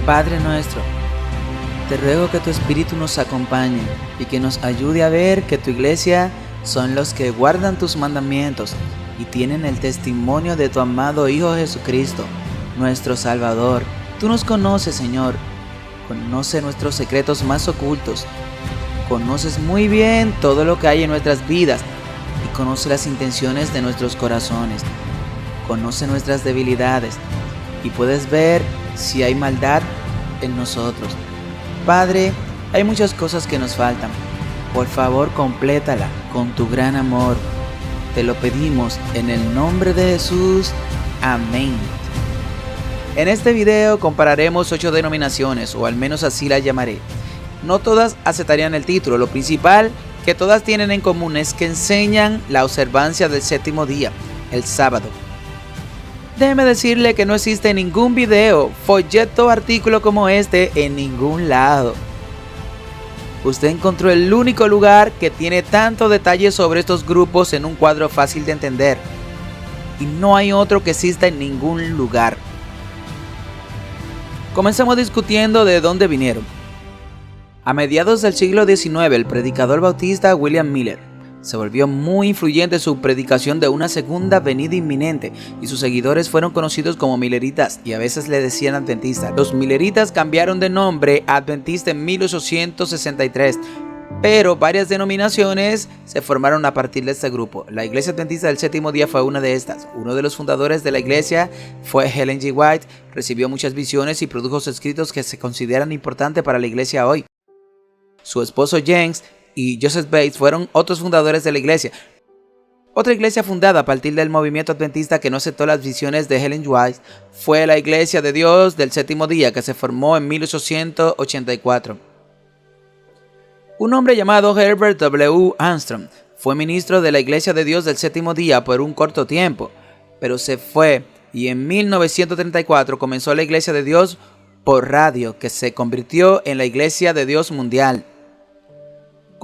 Padre nuestro, te ruego que tu Espíritu nos acompañe y que nos ayude a ver que tu iglesia son los que guardan tus mandamientos y tienen el testimonio de tu amado Hijo Jesucristo, nuestro Salvador. Tú nos conoces, Señor, conoce nuestros secretos más ocultos, conoces muy bien todo lo que hay en nuestras vidas y conoce las intenciones de nuestros corazones, conoce nuestras debilidades y puedes ver si hay maldad en nosotros. Padre, hay muchas cosas que nos faltan. Por favor, complétala con tu gran amor. Te lo pedimos en el nombre de Jesús. Amén. En este video compararemos 8 denominaciones, o al menos así las llamaré. No todas aceptarían el título. Lo principal que todas tienen en común es que enseñan la observancia del séptimo día, el sábado. Déjeme decirle que no existe ningún video, folleto o artículo como este en ningún lado. Usted encontró el único lugar que tiene tanto detalle sobre estos grupos en un cuadro fácil de entender. Y no hay otro que exista en ningún lugar. Comencemos discutiendo de dónde vinieron. A mediados del siglo XIX, el predicador bautista William Miller se volvió muy influyente en su predicación de una segunda venida inminente y sus seguidores fueron conocidos como Milleritas y a veces le decían adventistas. Los Milleritas cambiaron de nombre a Adventista en 1863, pero varias denominaciones se formaron a partir de este grupo. La Iglesia Adventista del Séptimo Día fue una de estas. Uno de los fundadores de la iglesia fue Ellen G. White, recibió muchas visiones y produjo escritos que se consideran importantes para la iglesia hoy. Su esposo James y Joseph Bates fueron otros fundadores de la iglesia. Otra iglesia fundada a partir del movimiento adventista que no aceptó las visiones de Ellen White fue la Iglesia de Dios del Séptimo Día, que se formó en 1884. Un hombre llamado Herbert W. Armstrong fue ministro de la Iglesia de Dios del Séptimo Día por un corto tiempo, pero se fue y en 1934 comenzó la Iglesia de Dios por radio, que se convirtió en la Iglesia de Dios Mundial.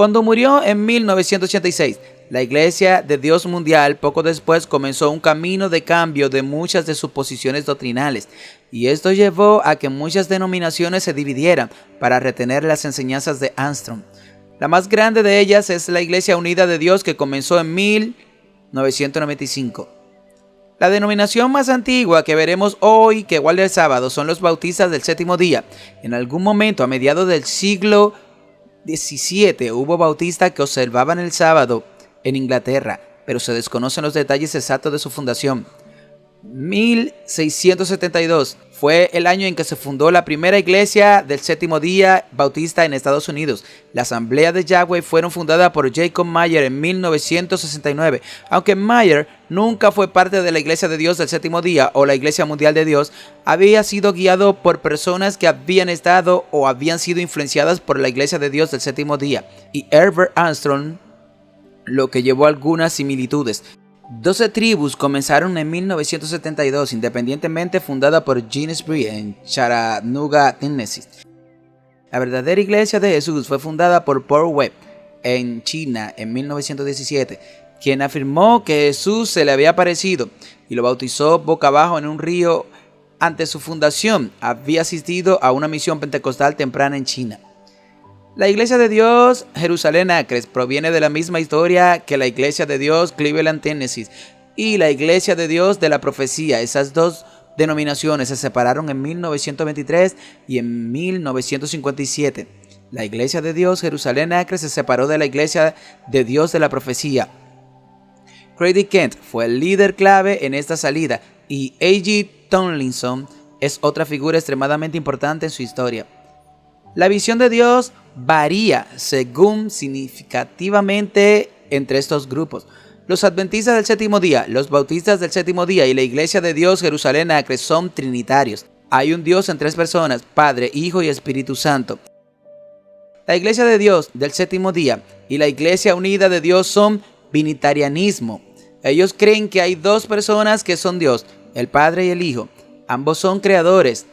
Cuando murió en 1986, la Iglesia de Dios Mundial poco después comenzó un camino de cambio de muchas de sus posiciones doctrinales, y esto llevó a que muchas denominaciones se dividieran para retener las enseñanzas de Armstrong. La más grande de ellas es la Iglesia Unida de Dios, que comenzó en 1995. La denominación más antigua que veremos hoy que guarda el sábado son los bautistas del Séptimo Día. En algún momento a mediados del siglo XVII hubo bautistas que observaban el sábado en Inglaterra, pero se desconocen los detalles exactos de su fundación. 1672 fue el año en que se fundó la primera iglesia del Séptimo Día bautista en Estados Unidos. La Asamblea de Yahweh fueron fundadas por Jacob Meyer en 1969. Aunque Meyer nunca fue parte de la Iglesia de Dios del Séptimo Día o la Iglesia Mundial de Dios, había sido guiado por personas que habían estado o habían sido influenciadas por la Iglesia de Dios del Séptimo Día y Herbert Armstrong, lo que llevó a algunas similitudes. 12 tribus comenzaron en 1972, independientemente fundada por Gene Spree en Chattanooga, Tennessee. La verdadera Iglesia de Jesús fue fundada por Paul Webb en China en 1917, quien afirmó que Jesús se le había aparecido y lo bautizó boca abajo en un río. Ante su fundación, había asistido a una misión pentecostal temprana en China. La Iglesia de Dios Jerusalén Acres proviene de la misma historia que la Iglesia de Dios Cleveland, Tennessee, y la Iglesia de Dios de la Profecía. Esas dos denominaciones se separaron en 1923 y en 1957. La Iglesia de Dios Jerusalén Acres se separó de la Iglesia de Dios de la Profecía. Grady Kent fue el líder clave en esta salida y A.G. Tomlinson es otra figura extremadamente importante en su historia. La visión de Dios varía según significativamente entre estos grupos. Los adventistas del Séptimo Día, los bautistas del Séptimo Día y la Iglesia de Dios Jerusalén Acres son trinitarios. Hay un Dios en tres personas, Padre, Hijo y Espíritu Santo. La Iglesia de Dios del Séptimo Día y la Iglesia Unida de Dios son binitarianismo. Ellos creen que hay dos personas que son Dios, el Padre y el Hijo. Ambos son creadores.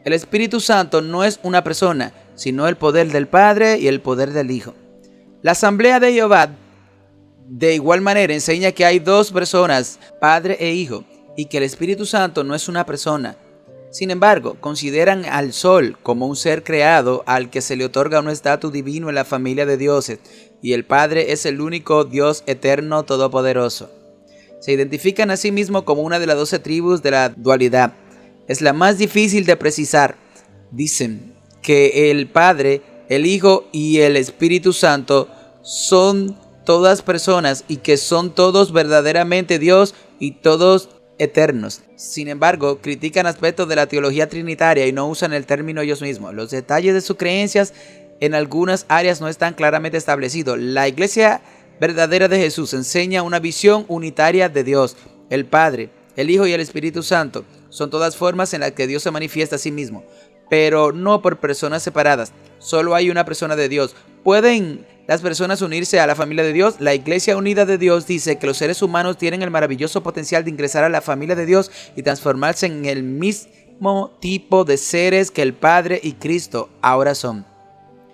El Espíritu Santo no es una persona, sino el poder del Padre y el poder del Hijo. La Asamblea de Jehová de igual manera enseña que hay dos personas, Padre e Hijo, y que el Espíritu Santo no es una persona, Sin embargo, consideran al Sol como un ser creado al que se le otorga un estatus divino en la familia de dioses, y el Padre es el único Dios eterno todopoderoso. Se identifican a sí mismos como una de las 12 tribus de la dualidad. Es la más difícil de precisar. Dicen que el Padre, el Hijo y el Espíritu Santo son todas personas y que son todos verdaderamente Dios y todos eternos. Sin embargo, critican aspectos de la teología trinitaria y no usan el término ellos mismos. Los detalles de sus creencias en algunas áreas no están claramente establecidos. La Iglesia verdadera de Jesús enseña una visión unitaria de Dios, el Padre, el Hijo y el Espíritu Santo. Son todas formas en las que Dios se manifiesta a sí mismo, pero no por personas separadas. Solo hay una persona de Dios. ¿Pueden las personas unirse a la familia de Dios? La Iglesia Unida de Dios dice que los seres humanos tienen el maravilloso potencial de ingresar a la familia de Dios y transformarse en el mismo tipo de seres que el Padre y Cristo ahora son.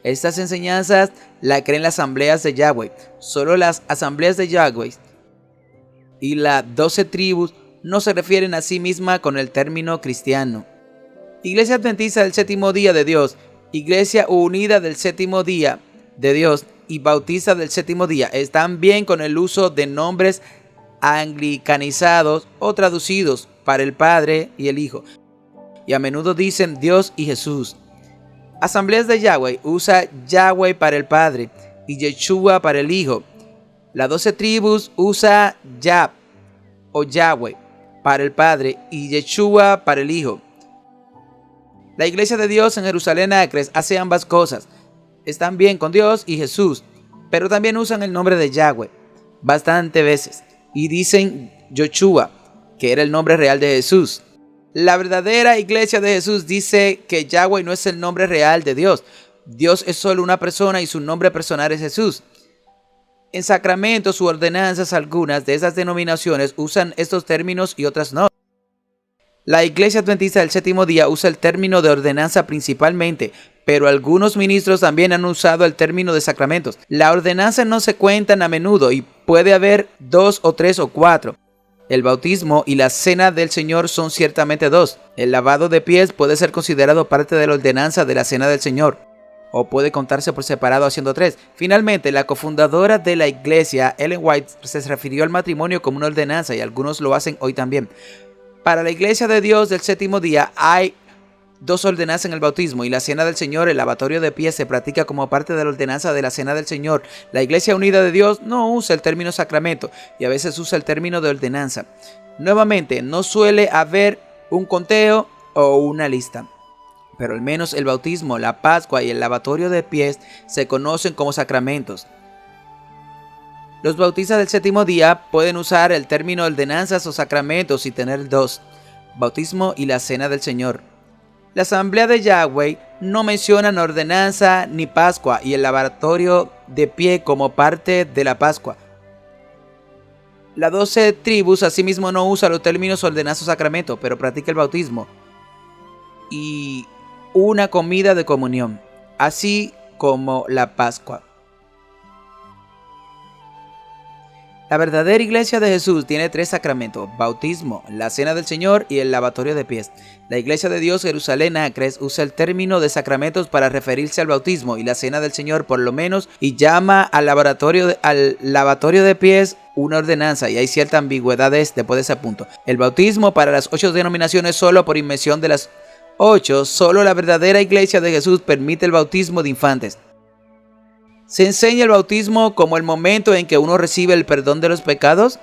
Estas enseñanzas la creen las asambleas de Yahweh. Solo las asambleas de Yahweh y las 12 tribus no se refieren a sí mismas con el término cristiano. Iglesia Adventista del Séptimo Día de Dios, Iglesia Unida del Séptimo Día de Dios y Bautista del Séptimo Día están bien con el uso de nombres anglicanizados o traducidos para el Padre y el Hijo, y a menudo dicen Dios y Jesús. Asambleas de Yahweh usa Yahweh para el Padre y Yeshua para el Hijo. Las 12 tribus usa Yah o Yahweh para el Padre y Yeshua para el Hijo. La Iglesia de Dios en Jerusalén Acres hace ambas cosas. Están bien con Dios y Jesús, pero también usan el nombre de Yahweh bastantes veces y dicen Yoshua, que era el nombre real de Jesús. La verdadera Iglesia de Jesús dice que Yahweh no es el nombre real de Dios. Dios es solo una persona y su nombre personal es Jesús. En sacramentos u ordenanzas, algunas de esas denominaciones usan estos términos y otras no. La Iglesia Adventista del Séptimo Día usa el término de ordenanza principalmente, pero algunos ministros también han usado el término de sacramentos. La ordenanza no se cuentan a menudo y puede haber 2 o 3 o 4. El bautismo y la cena del Señor son ciertamente 2. El lavado de pies puede ser considerado parte de la ordenanza de la cena del Señor, o puede contarse por separado haciendo 3. Finalmente, la cofundadora de la iglesia, Ellen White, se refirió al matrimonio como una ordenanza y algunos lo hacen hoy también. Para la Iglesia de Dios del Séptimo Día hay 2 ordenanzas en el bautismo y la cena del Señor. El lavatorio de pies se practica como parte de la ordenanza de la cena del Señor. La Iglesia Unida de Dios no usa el término sacramento y a veces usa el término de ordenanza. Nuevamente, no suele haber un conteo o una lista, pero al menos el bautismo, la Pascua y el lavatorio de pies se conocen como sacramentos. Los bautistas del Séptimo Día pueden usar el término ordenanzas o sacramentos y tener 2, bautismo y la cena del Señor. La Asamblea de Yahweh no mencionan ordenanza ni Pascua y el lavatorio de pie como parte de la Pascua. Las 12 tribus asimismo no usan los términos ordenanza o sacramento, pero practica el bautismo y una comida de comunión, así como la Pascua. La verdadera Iglesia de Jesús tiene 3 sacramentos: bautismo, la cena del Señor y el lavatorio de pies. La Iglesia de Dios Jerusalén Acres usa el término de sacramentos para referirse al bautismo y la cena del Señor por lo menos, y llama al lavatorio de pies una ordenanza, y hay cierta ambigüedad después de ese punto. El bautismo para las 8 denominaciones solo por inmersión de las 8, solo la verdadera Iglesia de Jesús permite el bautismo de infantes. ¿Se enseña el bautismo como el momento en que uno recibe el perdón de los pecados?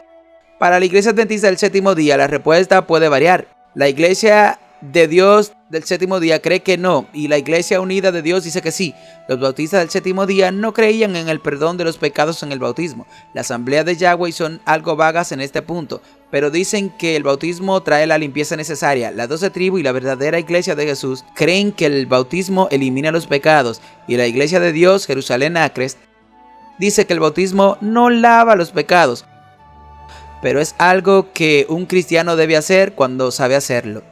Para la Iglesia Adventista del Séptimo Día, la respuesta puede variar. La Iglesia de Dios del Séptimo Día cree que no, y la Iglesia Unida de Dios dice que sí. Los bautistas del Séptimo Día no creían en el perdón de los pecados en el bautismo. La Asamblea de Yahweh son algo vagas en este punto, pero dicen que el bautismo trae la limpieza necesaria. Las 12 tribus y la verdadera Iglesia de Jesús creen que el bautismo elimina los pecados, y la Iglesia de Dios, Jerusalén Acres, dice que el bautismo no lava los pecados, pero es algo que un cristiano debe hacer cuando sabe hacerlo.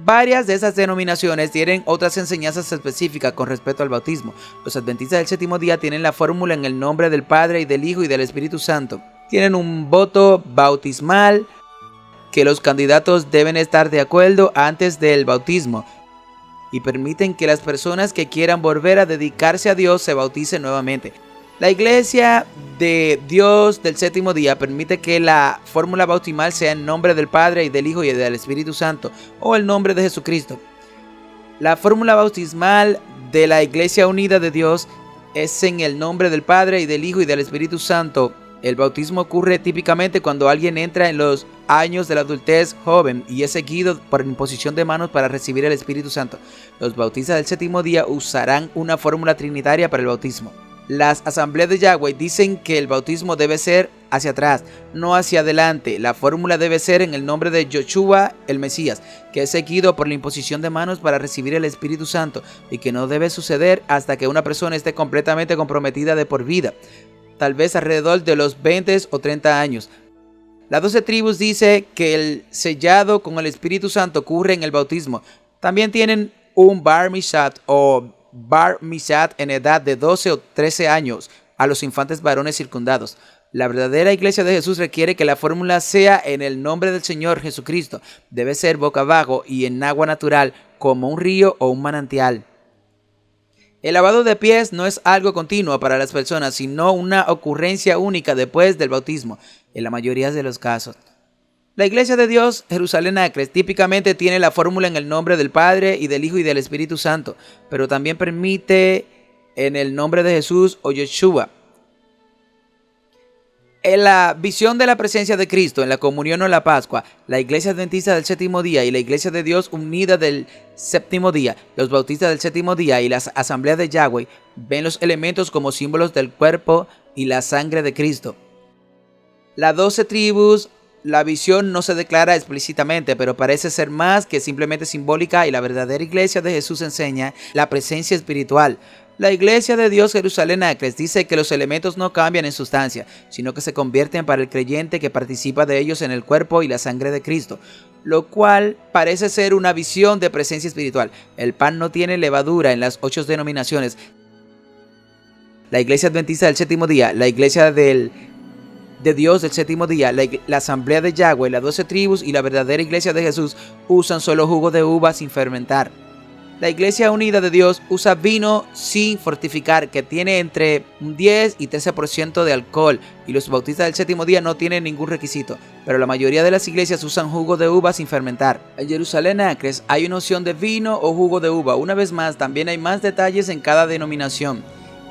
Varias de esas denominaciones tienen otras enseñanzas específicas con respecto al bautismo. Los adventistas del Séptimo Día tienen la fórmula en el nombre del Padre y del Hijo y del Espíritu Santo. Tienen un voto bautismal que los candidatos deben estar de acuerdo antes del bautismo y permiten que las personas que quieran volver a dedicarse a Dios se bauticen nuevamente. La Iglesia de Dios del Séptimo Día permite que la fórmula bautismal sea en nombre del Padre y del Hijo y del Espíritu Santo o el nombre de Jesucristo. La fórmula bautismal de la Iglesia Unida de Dios es en el nombre del Padre y del Hijo y del Espíritu Santo. El bautismo ocurre típicamente cuando alguien entra en los años de la adultez joven y es seguido por imposición de manos para recibir el Espíritu Santo. Los bautistas del Séptimo Día usarán una fórmula trinitaria para el bautismo. Las asambleas de Yahweh dicen que el bautismo debe ser hacia atrás, no hacia adelante. La fórmula debe ser en el nombre de Yoshua, el Mesías, que es seguido por la imposición de manos para recibir el Espíritu Santo y que no debe suceder hasta que una persona esté completamente comprometida de por vida, tal vez alrededor de los 20 o 30 años. Las 12 tribus dice que el sellado con el Espíritu Santo ocurre en el bautismo. También tienen un Bar Mishat o Bar Mishat en edad de 12 o 13 años a los infantes varones circundados. La verdadera Iglesia de Jesús requiere que la fórmula sea en el nombre del Señor Jesucristo. Debe ser boca abajo y en agua natural, como un río o un manantial. El lavado de pies no es algo continuo para las personas, sino una ocurrencia única después del bautismo, en la mayoría de los casos. La Iglesia de Dios, Jerusalén Acres, típicamente tiene la fórmula en el nombre del Padre y del Hijo y del Espíritu Santo, pero también permite en el nombre de Jesús o Yeshua. En la visión de la presencia de Cristo, en la comunión o la Pascua, la Iglesia Adventista del Séptimo Día y la Iglesia de Dios Unida del Séptimo Día, los Bautistas del Séptimo Día y las Asambleas de Yahweh ven los elementos como símbolos del cuerpo y la sangre de Cristo. Las 12 tribus, la visión no se declara explícitamente, pero parece ser más que simplemente simbólica y la verdadera Iglesia de Jesús enseña la presencia espiritual. La Iglesia de Dios Jerusalén Acres dice que los elementos no cambian en sustancia, sino que se convierten para el creyente que participa de ellos en el cuerpo y la sangre de Cristo, lo cual parece ser una visión de presencia espiritual. El pan no tiene levadura en las 8 denominaciones. La Iglesia Adventista del Séptimo Día, la Iglesia de Dios del Séptimo Día, la Asamblea de Yahweh, las 12 tribus y la verdadera Iglesia de Jesús usan solo jugo de uva sin fermentar. La Iglesia Unida de Dios usa vino sin fortificar, que tiene entre un 10 y 13% de alcohol, y los bautistas del Séptimo Día no tienen ningún requisito, pero la mayoría de las iglesias usan jugo de uva sin fermentar. En Jerusalén Acres hay una opción de vino o jugo de uva. Una vez más, también hay más detalles en cada denominación.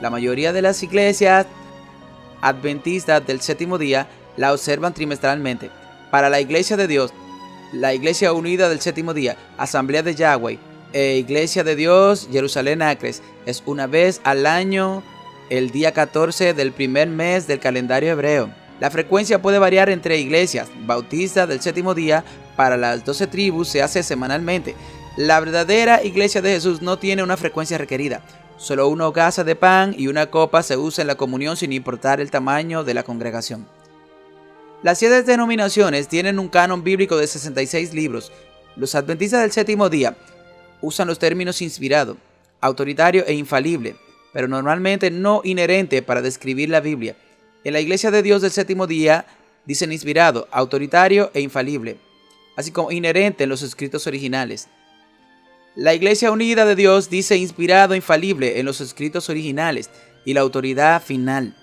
La mayoría de las iglesias adventistas del Séptimo Día la observan trimestralmente. Para la Iglesia de Dios, la Iglesia Unida del Séptimo Día, Asamblea de Yahweh, Iglesia de Dios, Jerusalén Acres, es una vez al año, el día 14 del primer mes del calendario hebreo. La frecuencia puede variar entre iglesias. Bautista del Séptimo Día para las 12 tribus se hace semanalmente. La verdadera Iglesia de Jesús no tiene una frecuencia requerida. Solo una hogaza de pan y una copa se usa en la comunión sin importar el tamaño de la congregación. Las 7 denominaciones tienen un canon bíblico de 66 libros. Los adventistas del Séptimo Día usan los términos inspirado, autoritario e infalible, pero normalmente no inherente para describir la Biblia. En la Iglesia de Dios del Séptimo Día dicen inspirado, autoritario e infalible, así como inherente en los escritos originales. La Iglesia Unida de Dios dice inspirado, infalible en los escritos originales y la autoridad final.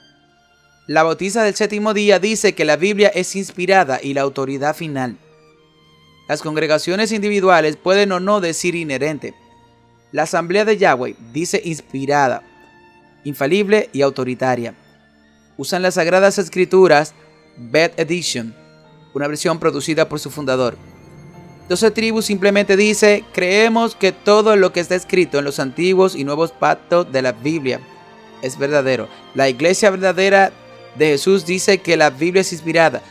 La Bautista del Séptimo Día dice que la Biblia es inspirada y la autoridad final. Las congregaciones individuales pueden o no decir inherente. La Asamblea de Yahweh dice inspirada, infalible y autoritaria. Usan las Sagradas Escrituras, Beth Edition, una versión producida por su fundador. 12 tribus simplemente dice, creemos que todo lo que está escrito en los antiguos y nuevos pactos de la Biblia es verdadero. La Iglesia verdadera de Jesús dice que la Biblia es inspirada,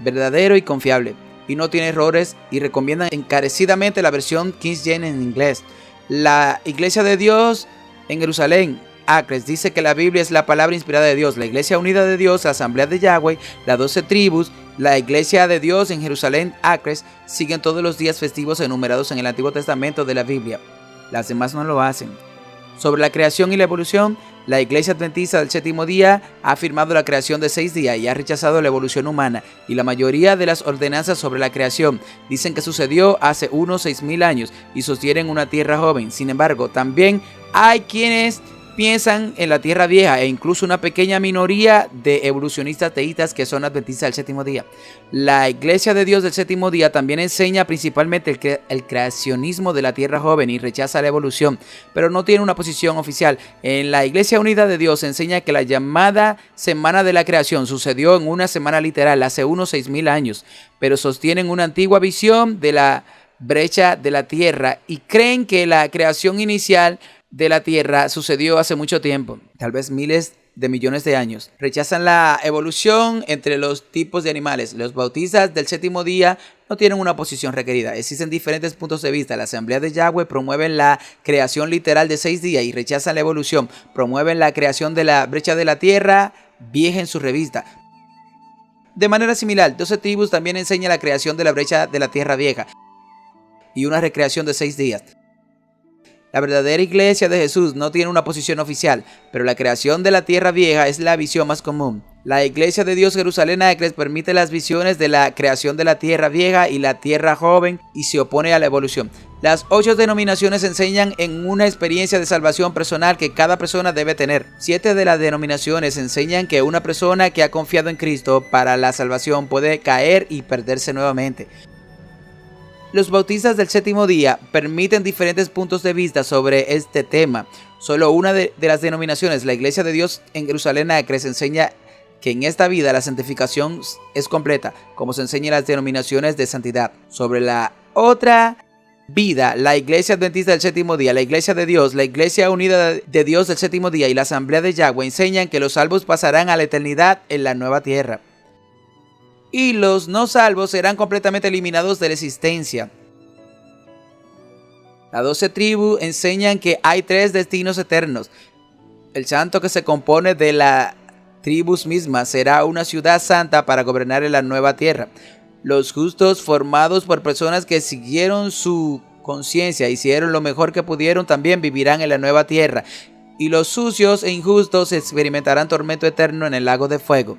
verdadero y confiable, y no tiene errores, y recomiendan encarecidamente la versión King James en inglés. La Iglesia de Dios en Jerusalén Acres dice que la Biblia es la palabra inspirada de Dios. La Iglesia Unida de Dios, la Asamblea de Yahweh, las 12 tribus, la Iglesia de Dios en Jerusalén Acres siguen todos los días festivos enumerados en el Antiguo Testamento de la Biblia. Las demás no lo hacen. Sobre la creación y la evolución, La Iglesia Adventista del Séptimo Día ha afirmado la creación de 6 días y ha rechazado la evolución humana, y la mayoría de las ordenanzas sobre la creación dicen que sucedió hace unos 6.000 años y sostienen una tierra joven. Sin embargo, también hay quienes piensan en la tierra vieja e incluso una pequeña minoría de evolucionistas teístas que son adventistas del séptimo día. La Iglesia de Dios del Séptimo Día también enseña principalmente el creacionismo de la tierra joven y rechaza la evolución, pero no tiene una posición oficial. En la Iglesia Unida de Dios se enseña que la llamada Semana de la Creación sucedió en una semana literal hace unos 6.000 años, pero sostienen una antigua visión de la brecha de la tierra y creen que la creación inicial de la tierra sucedió hace mucho tiempo, tal vez miles de millones de años. Rechazan la evolución entre los tipos de animales. Los bautistas del séptimo día no tienen una posición requerida. Existen diferentes puntos de vista. La Asamblea de Yahweh promueven la creación literal de 6 días y rechazan la evolución. Promueven la creación de la brecha de la tierra vieja en su revista. De manera similar, 12 tribus también enseñan la creación de la brecha de la tierra vieja y una recreación de 6 días. La verdadera Iglesia de Jesús no tiene una posición oficial, pero la creación de la tierra vieja es la visión más común. La Iglesia de Dios Jerusalén Acres permite las visiones de la creación de la tierra vieja y la tierra joven y se opone a la evolución. Las 8 denominaciones enseñan en una experiencia de salvación personal que cada persona debe tener. 7 de las denominaciones enseñan que una persona que ha confiado en Cristo para la salvación puede caer y perderse nuevamente. Los bautistas del séptimo día permiten diferentes puntos de vista sobre este tema. Solo una de las denominaciones, la Iglesia de Dios en Jerusalén Acres, enseña que en esta vida la santificación es completa, como se enseña en las denominaciones de santidad. Sobre la otra vida, la Iglesia Adventista del Séptimo Día, la Iglesia de Dios, la Iglesia Unida de Dios del Séptimo Día y la Asamblea de Yahweh enseñan que los salvos pasarán a la eternidad en la nueva tierra y los no salvos serán completamente eliminados de la existencia. Las 12 tribus enseñan que hay 3 destinos eternos. El santo, que se compone de las tribus mismas, será una ciudad santa para gobernar en la nueva tierra. Los justos, formados por personas que siguieron su conciencia, hicieron lo mejor que pudieron, también vivirán en la nueva tierra. Y los sucios e injustos experimentarán tormento eterno en el lago de fuego.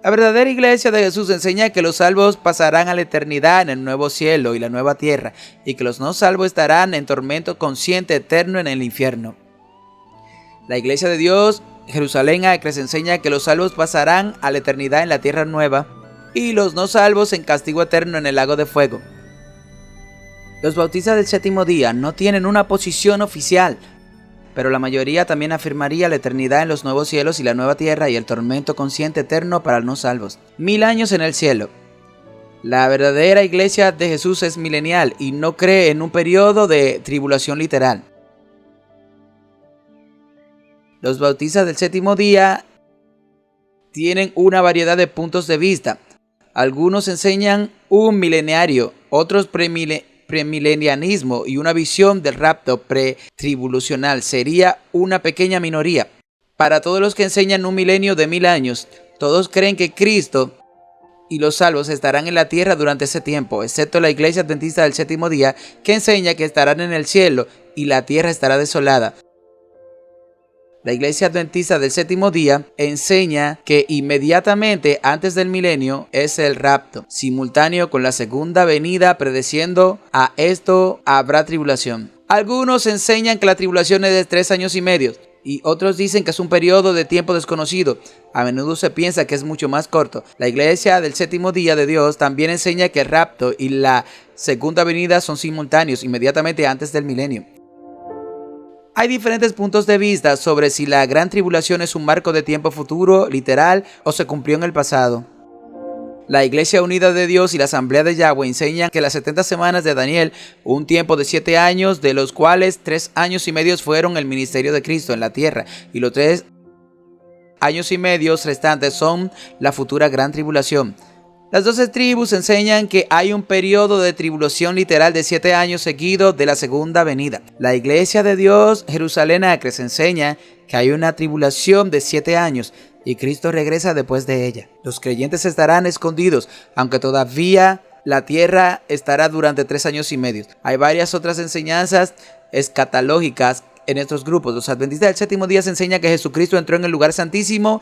La verdadera Iglesia de Jesús enseña que los salvos pasarán a la eternidad en el nuevo cielo y la nueva tierra, y que los no salvos estarán en tormento consciente eterno en el infierno. La Iglesia de Dios, Jerusalén Acres, enseña que los salvos pasarán a la eternidad en la tierra nueva, y los no salvos en castigo eterno en el lago de fuego. Los bautistas del séptimo día no tienen una posición oficial, pero la mayoría también afirmaría la eternidad en los nuevos cielos y la nueva tierra y el tormento consciente eterno para los no salvos. 1000 años en el cielo. La verdadera Iglesia de Jesús es milenial y no cree en un periodo de tribulación literal. Los bautistas del séptimo día tienen una variedad de puntos de vista. Algunos enseñan un milenario, otros premilenianismo y una visión del rapto pretribulacional. Sería una pequeña minoría. Para todos los que enseñan un milenio de 1000 años, todos creen que Cristo y los salvos estarán en la tierra durante ese tiempo, excepto la Iglesia Adventista del séptimo día, que enseña que estarán en el cielo y la tierra estará desolada. La Iglesia Adventista del séptimo día enseña que inmediatamente antes del milenio es el rapto, simultáneo con la segunda venida, predeciendo a esto habrá tribulación. Algunos enseñan que la tribulación es de 3 años y medio, y otros dicen que es un periodo de tiempo desconocido. A menudo se piensa que es mucho más corto. La Iglesia del séptimo día de Dios también enseña que el rapto y la segunda venida son simultáneos, inmediatamente antes del milenio. Hay diferentes puntos de vista sobre si la gran tribulación es un marco de tiempo futuro, literal, o se cumplió en el pasado. La Iglesia Unida de Dios y la Asamblea de Yahweh enseñan que las 70 semanas de Daniel, un tiempo de 7 años, de los cuales 3 años y medio fueron el ministerio de Cristo en la tierra, y los 3 años y medio restantes son la futura gran tribulación. Las 12 tribus enseñan que hay un periodo de tribulación literal de 7 años seguido de la segunda venida. La Iglesia de Dios, Jerusalén Acres, enseña que hay una tribulación de 7 años y Cristo regresa después de ella. Los creyentes estarán escondidos, aunque todavía la tierra estará durante 3 años y medio. Hay varias otras enseñanzas escatológicas en estos grupos. Los adventistas del séptimo día se enseña que Jesucristo entró en el lugar santísimo,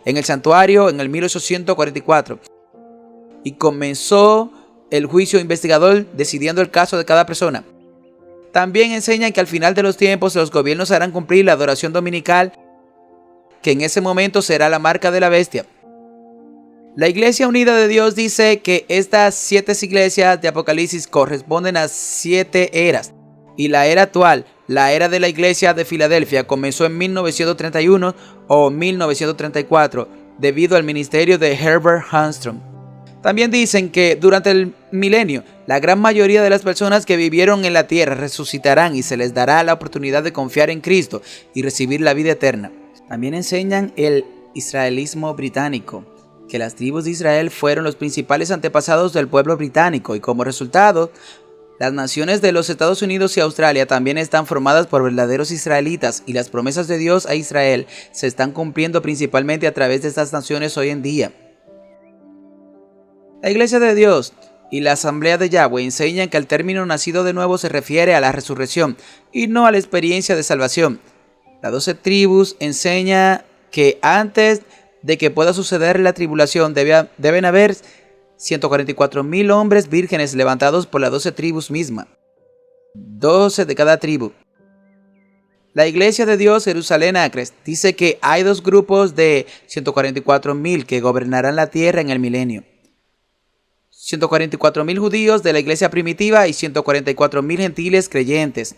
en el santuario, en el 1844 y comenzó el juicio investigador decidiendo el caso de cada persona. También enseñan que al final de los tiempos los gobiernos harán cumplir la adoración dominical, que en ese momento será la marca de la bestia. La Iglesia Unida de Dios dice que estas 7 iglesias de Apocalipsis corresponden a 7 eras. Y la era actual, la era de la Iglesia de Filadelfia, comenzó en 1931 o 1934 debido al ministerio de Herbert Armstrong. También dicen que durante el milenio, la gran mayoría de las personas que vivieron en la tierra resucitarán y se les dará la oportunidad de confiar en Cristo y recibir la vida eterna. También enseñan el israelismo británico, que las tribus de Israel fueron los principales antepasados del pueblo británico y como resultado, las naciones de los Estados Unidos y Australia también están formadas por verdaderos israelitas y las promesas de Dios a Israel se están cumpliendo principalmente a través de estas naciones hoy en día. La Iglesia de Dios y la Asamblea de Yahweh enseñan que el término nacido de nuevo se refiere a la resurrección y no a la experiencia de salvación. Las 12 tribus enseña que antes de que pueda suceder la tribulación deben haber 144,000 hombres vírgenes levantados por las 12 tribus mismas, 12 de cada tribu. La Iglesia de Dios Jerusalén Acres dice que hay 2 grupos de 144,000 que gobernarán la tierra en el milenio. 144,000 judíos de la iglesia primitiva y 144,000 gentiles creyentes.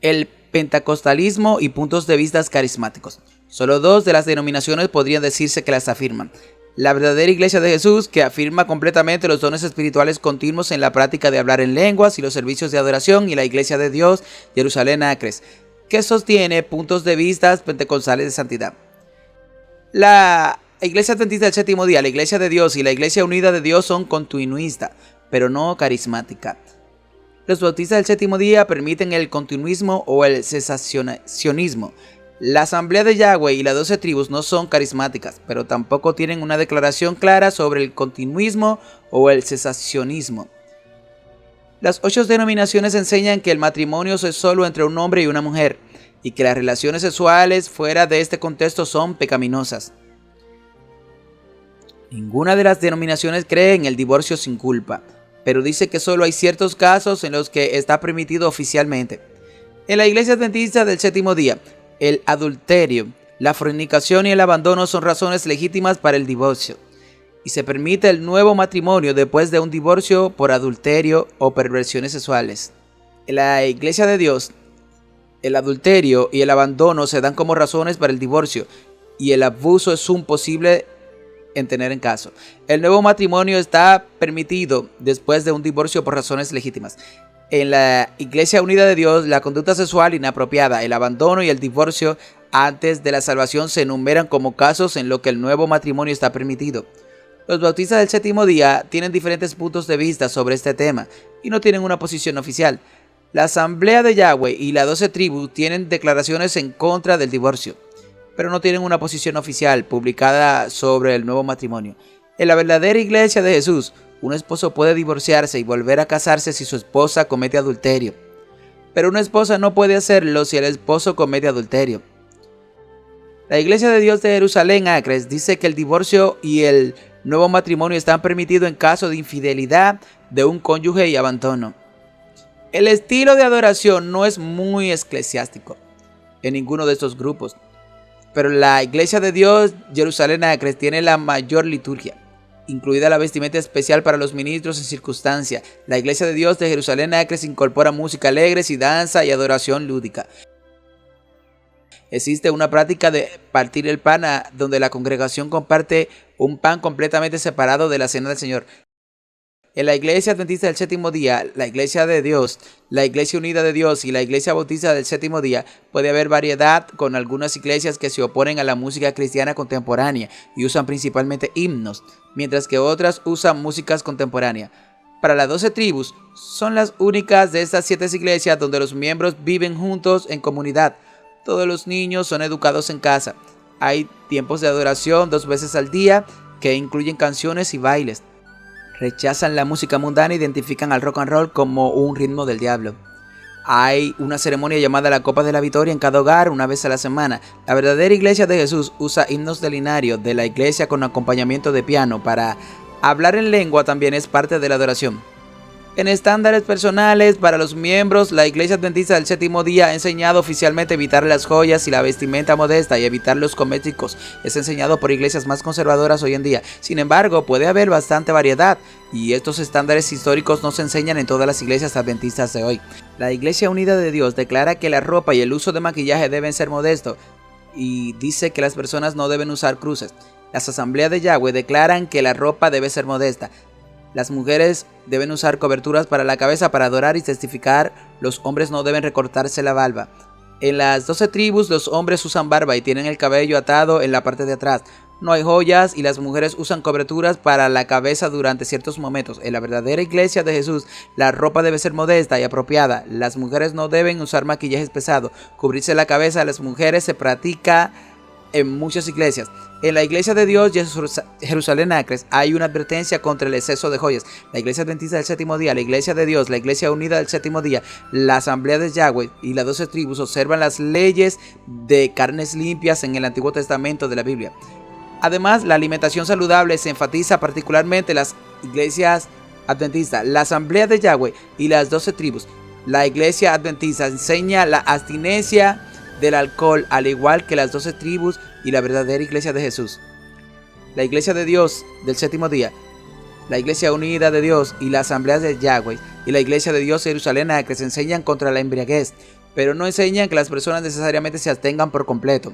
El pentecostalismo y puntos de vista carismáticos. Solo 2 de las denominaciones podrían decirse que las afirman. La verdadera Iglesia de Jesús, que afirma completamente los dones espirituales continuos en la práctica de hablar en lenguas y los servicios de adoración, y la Iglesia de Dios Jerusalén Acres, que sostiene puntos de vista pentecostales de santidad. La Iglesia Adventista del Séptimo Día, la Iglesia de Dios y la Iglesia Unida de Dios son continuistas, pero no carismáticas. Los bautistas del Séptimo Día permiten el continuismo o el cesacionismo. La Asamblea de Yahweh y las 12 tribus no son carismáticas, pero tampoco tienen una declaración clara sobre el continuismo o el cesacionismo. Las 8 denominaciones enseñan que el matrimonio es solo entre un hombre y una mujer, y que las relaciones sexuales fuera de este contexto son pecaminosas. Ninguna de las denominaciones cree en el divorcio sin culpa, pero dice que solo hay ciertos casos en los que está permitido oficialmente. En la Iglesia Adventista del Séptimo Día, el adulterio, la fornicación y el abandono son razones legítimas para el divorcio, y se permite el nuevo matrimonio después de un divorcio por adulterio o perversiones sexuales. En la Iglesia de Dios, el adulterio y el abandono se dan como razones para el divorcio, y el abuso es un posible en tener en caso. El nuevo matrimonio está permitido después de un divorcio por razones legítimas. En la Iglesia Unida de Dios, la conducta sexual inapropiada, el abandono y el divorcio antes de la salvación se enumeran como casos en los que el nuevo matrimonio está permitido. Los bautistas del Séptimo Día tienen diferentes puntos de vista sobre este tema y no tienen una posición oficial. La Asamblea de Yahweh y las 12 tribus tienen declaraciones en contra del divorcio, pero no tienen una posición oficial publicada sobre el nuevo matrimonio. En la verdadera Iglesia de Jesús, un esposo puede divorciarse y volver a casarse si su esposa comete adulterio, pero una esposa no puede hacerlo si el esposo comete adulterio. La Iglesia de Dios de Jerusalén Acres dice que el divorcio y el nuevo matrimonio están permitidos en caso de infidelidad de un cónyuge y abandono. El estilo de adoración no es muy eclesiástico en ninguno de estos grupos, pero la Iglesia de Dios Jerusalén Acres tiene la mayor liturgia, incluida la vestimenta especial para los ministros en circunstancia. La Iglesia de Dios de Jerusalén Acres incorpora música alegre y danza y adoración lúdica. Existe una práctica de partir el pan donde la congregación comparte un pan completamente separado de la cena del Señor. En la Iglesia Adventista del Séptimo Día, la Iglesia de Dios, la Iglesia Unida de Dios y la Iglesia Bautista del Séptimo Día puede haber variedad, con algunas iglesias que se oponen a la música cristiana contemporánea y usan principalmente himnos, mientras que otras usan músicas contemporáneas. Para las 12 tribus, son las únicas de estas 7 iglesias donde los miembros viven juntos en comunidad. Todos los niños son educados en casa. Hay tiempos de adoración 2 veces al día que incluyen canciones y bailes. Rechazan la música mundana e identifican al rock and roll como un ritmo del diablo. Hay una ceremonia llamada la Copa de la Victoria en cada hogar una vez a la semana. La verdadera iglesia de Jesús usa himnos del linario de la iglesia con acompañamiento de piano para hablar en lengua, también es parte de la adoración. En estándares personales para los miembros, la Iglesia Adventista del Séptimo Día ha enseñado oficialmente evitar las joyas y la vestimenta modesta y evitar los cosméticos. Es enseñado por iglesias más conservadoras hoy en día. Sin embargo, puede haber bastante variedad y estos estándares históricos no se enseñan en todas las iglesias adventistas de hoy. La Iglesia Unida de Dios declara que la ropa y el uso de maquillaje deben ser modestos y dice que las personas no deben usar cruces. Las asambleas de Yahweh declaran que la ropa debe ser modesta. Las mujeres deben usar coberturas para la cabeza para adorar y testificar. Los hombres no deben recortarse la barba. En las 12 tribus los hombres usan barba y tienen el cabello atado en la parte de atrás. No hay joyas y las mujeres usan coberturas para la cabeza durante ciertos momentos. En la verdadera iglesia de Jesús, la ropa debe ser modesta y apropiada. Las mujeres no deben usar maquillajes pesados. Cubrirse la cabeza a las mujeres se practica en muchas iglesias. En la Iglesia de Dios, Jerusalén Acres, hay una advertencia contra el exceso de joyas. La Iglesia Adventista del Séptimo Día, la Iglesia de Dios, la Iglesia Unida del Séptimo Día, la Asamblea de Yahweh y las 12 tribus observan las leyes de carnes limpias en el Antiguo Testamento de la Biblia. Además, la alimentación saludable se enfatiza particularmente en las iglesias adventistas, la Asamblea de Yahweh y las 12 tribus. La Iglesia Adventista enseña la abstinencia del alcohol, al igual que las 12 tribus y la verdadera iglesia de Jesús. La Iglesia de Dios del Séptimo Día, la Iglesia Unida de Dios y la Asamblea de Yahweh y la Iglesia de Dios Jerusalén que se enseñan contra la embriaguez, pero no enseñan que las personas necesariamente se abstengan por completo.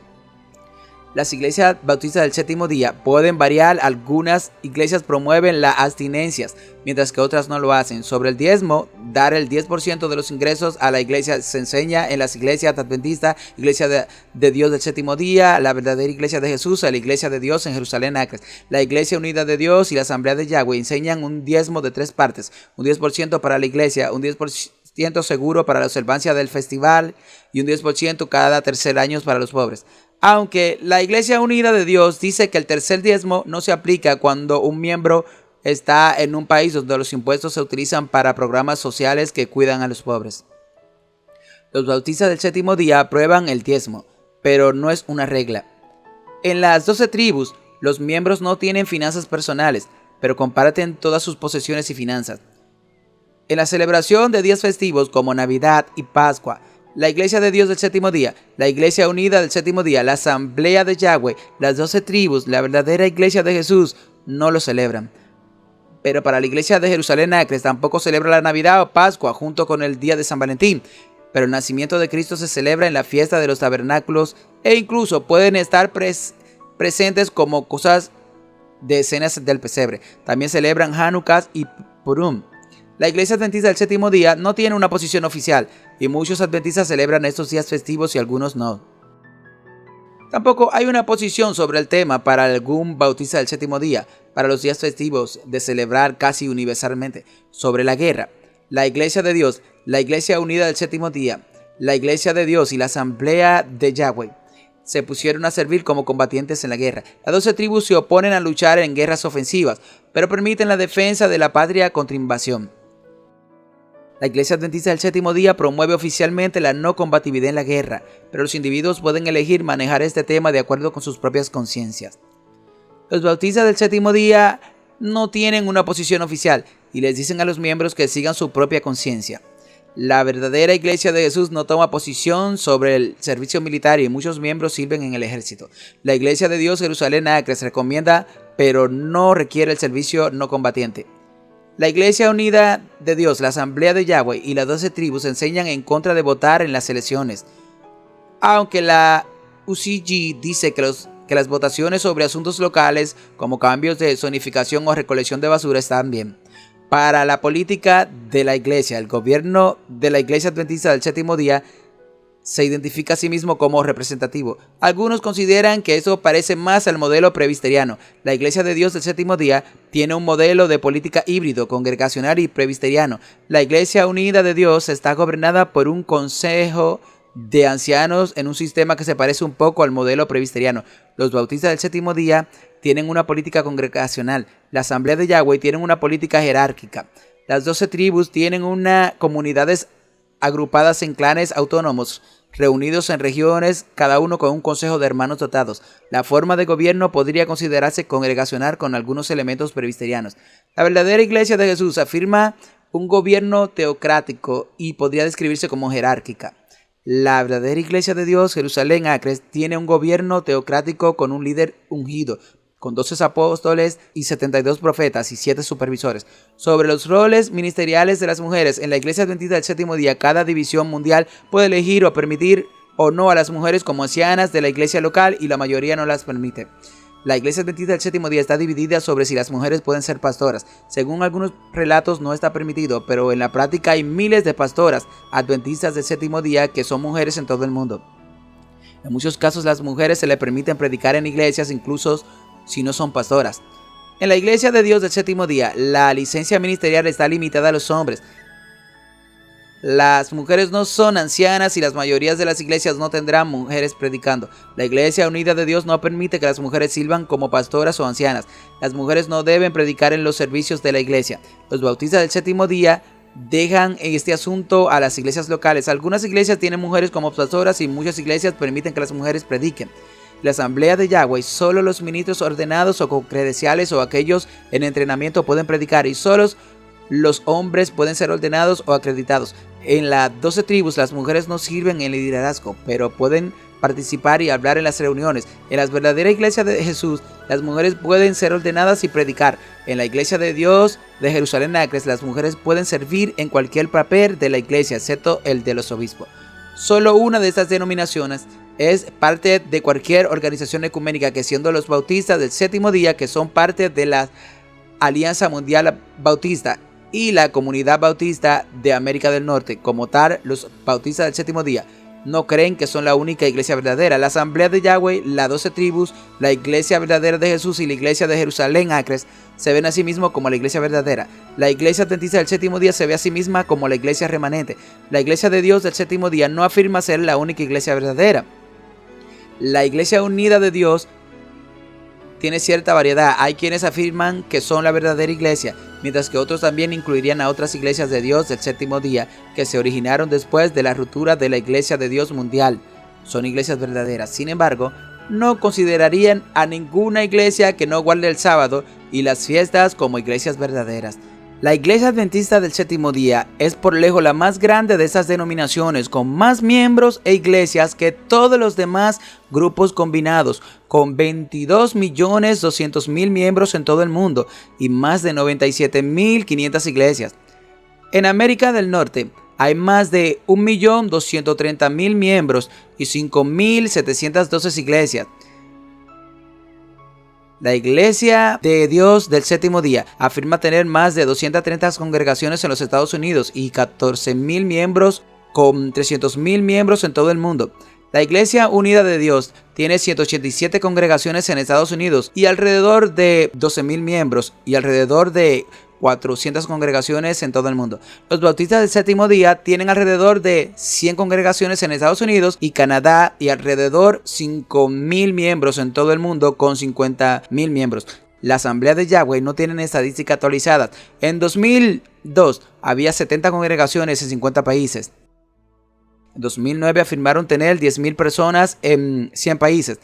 Las iglesias bautistas del Séptimo Día pueden variar. Algunas iglesias promueven las abstinencias, mientras que otras no lo hacen. Sobre el diezmo, dar el 10% de los ingresos a la iglesia se enseña en las iglesias adventistas, Iglesia de Dios del Séptimo Día, la verdadera iglesia de Jesús, la Iglesia de Dios en Jerusalén Acres. La Iglesia Unida de Dios y la Asamblea de Yahweh enseñan un diezmo de 3 partes, un 10% para la iglesia, un 10% seguro para la observancia del festival y un 10% cada tercer año para los pobres. Aunque la Iglesia Unida de Dios dice que el tercer diezmo no se aplica cuando un miembro está en un país donde los impuestos se utilizan para programas sociales que cuidan a los pobres. Los bautistas del Séptimo Día aprueban el diezmo, pero no es una regla. En las 12 tribus, los miembros no tienen finanzas personales, pero comparten todas sus posesiones y finanzas. En la celebración de días festivos como Navidad y Pascua, la Iglesia de Dios del Séptimo Día, la Iglesia Unida del Séptimo Día, la Asamblea de Yahweh, las 12 tribus, la verdadera Iglesia de Jesús, no lo celebran. Pero para la Iglesia de Jerusalén Acres tampoco celebra la Navidad o Pascua junto con el día de San Valentín. Pero el nacimiento de Cristo se celebra en la fiesta de los tabernáculos e incluso pueden estar presentes como cosas de escenas del pesebre. También celebran Hanukkah y Purim. La Iglesia Adventista del Séptimo Día no tiene una posición oficial y muchos adventistas celebran estos días festivos y algunos no. Tampoco hay una posición sobre el tema para algún bautista del Séptimo Día, para los días festivos de celebrar casi universalmente. Sobre la guerra, la Iglesia de Dios, la Iglesia Unida del Séptimo Día, la Iglesia de Dios y la Asamblea de Yahweh se pusieron a servir como combatientes en la guerra. Las 12 tribus se oponen a luchar en guerras ofensivas, pero permiten la defensa de la patria contra invasión. La Iglesia Adventista del Séptimo Día promueve oficialmente la no combatividad en la guerra, pero los individuos pueden elegir manejar este tema de acuerdo con sus propias conciencias. Los bautistas del Séptimo Día no tienen una posición oficial y les dicen a los miembros que sigan su propia conciencia. La verdadera Iglesia de Jesús no toma posición sobre el servicio militar y muchos miembros sirven en el ejército. La Iglesia de Dios Jerusalén Acres recomienda, pero no requiere el servicio no combatiente. La Iglesia Unida de Dios, la Asamblea de Yahweh y las 12 tribus enseñan en contra de votar en las elecciones. Aunque la UCG dice que las votaciones sobre asuntos locales, como cambios de zonificación o recolección de basura, están bien. Para la política de la Iglesia, el gobierno de la Iglesia Adventista del Séptimo Día se identifica a sí mismo como representativo. Algunos consideran que eso parece más al modelo presbiteriano. La Iglesia de Dios del Séptimo Día tiene un modelo de política híbrido, congregacional y presbiteriano. La Iglesia Unida de Dios está gobernada por un consejo de ancianos en un sistema que se parece un poco al modelo presbiteriano. Los bautistas del Séptimo Día tienen una política congregacional. La Asamblea de Yahweh tiene una política jerárquica. Las 12 tribus tienen una comunidades agrupadas en clanes autónomos, reunidos en regiones, cada uno con un consejo de hermanos dotados. La forma de gobierno podría considerarse congregacional con algunos elementos presbiterianos. La verdadera Iglesia de Jesús afirma un gobierno teocrático y podría describirse como jerárquica. La verdadera Iglesia de Dios, Jerusalén Acres, tiene un gobierno teocrático con un líder ungido, con 12 apóstoles y 72 profetas y 7 supervisores. Sobre los roles ministeriales de las mujeres en la Iglesia Adventista del Séptimo Día, cada división mundial puede elegir o permitir o no a las mujeres como ancianas de la iglesia local y la mayoría no las permite. La Iglesia Adventista del Séptimo Día está dividida sobre si las mujeres pueden ser pastoras. Según algunos relatos no está permitido, pero en la práctica hay miles de pastoras adventistas del Séptimo Día que son mujeres en todo el mundo. En muchos casos las mujeres se les permiten predicar en iglesias incluso si no son pastoras. En la Iglesia de Dios del Séptimo Día, la licencia ministerial está limitada a los hombres. Las mujeres no son ancianas y las mayorías de las iglesias no tendrán mujeres predicando. La Iglesia Unida de Dios no permite que las mujeres sirvan como pastoras o ancianas. Las mujeres no deben predicar en los servicios de la iglesia. Los bautistas del Séptimo Día dejan este asunto a las iglesias locales. Algunas iglesias tienen mujeres como pastoras y muchas iglesias permiten que las mujeres prediquen. La Asamblea de Yahweh, solo los ministros ordenados o con credenciales o aquellos en entrenamiento pueden predicar y solo los hombres pueden ser ordenados o acreditados. En las 12 tribus las mujeres no sirven en el liderazgo, pero pueden participar y hablar en las reuniones. En la verdadera Iglesia de Jesús, las mujeres pueden ser ordenadas y predicar. En la Iglesia de Dios de Jerusalén Acres, las mujeres pueden servir en cualquier papel de la iglesia, excepto el de los obispos. Solo una de estas denominaciones es parte de cualquier organización ecuménica, que siendo los bautistas del Séptimo Día, que son parte de la Alianza Mundial Bautista y la Comunidad Bautista de América del Norte. Como tal, los bautistas del Séptimo Día no creen que son la única iglesia verdadera. La Asamblea de Yahweh, las 12 tribus, la Iglesia verdadera de Jesús y la Iglesia de Jerusalén Acres se ven a sí mismos como la iglesia verdadera. La Iglesia Adventista del Séptimo Día se ve a sí misma como la iglesia remanente. La Iglesia de Dios del Séptimo Día no afirma ser la única iglesia verdadera. La Iglesia Unida de Dios tiene cierta variedad. Hay quienes afirman que son la verdadera iglesia, mientras que otros también incluirían a otras iglesias de Dios del Séptimo Día que se originaron después de la ruptura de la Iglesia de Dios mundial. Son iglesias verdaderas. Sin embargo, no considerarían a ninguna iglesia que no guarde el sábado y las fiestas como iglesias verdaderas. La Iglesia Adventista del Séptimo Día es por lejos la más grande de esas denominaciones, con más miembros e iglesias que todos los demás grupos combinados, con 22.200.000 miembros en todo el mundo y más de 97.500 iglesias. En América del Norte hay más de 1.230.000 miembros y 5.712 iglesias. La Iglesia de Dios del Séptimo Día afirma tener más de 230 congregaciones en los Estados Unidos y 14.000 miembros con 300.000 miembros en todo el mundo. La Iglesia Unida de Dios tiene 187 congregaciones en Estados Unidos y alrededor de 12.000 miembros y alrededor de 400 congregaciones en todo el mundo. Los bautistas del Séptimo Día tienen alrededor de 100 congregaciones en Estados Unidos y Canadá y alrededor 5.000 miembros en todo el mundo con 50.000 miembros. La Asamblea de Yahweh no tiene estadísticas actualizadas. En 2002 había 70 congregaciones en 50 países. En 2009 afirmaron tener 10.000 personas en 100 países.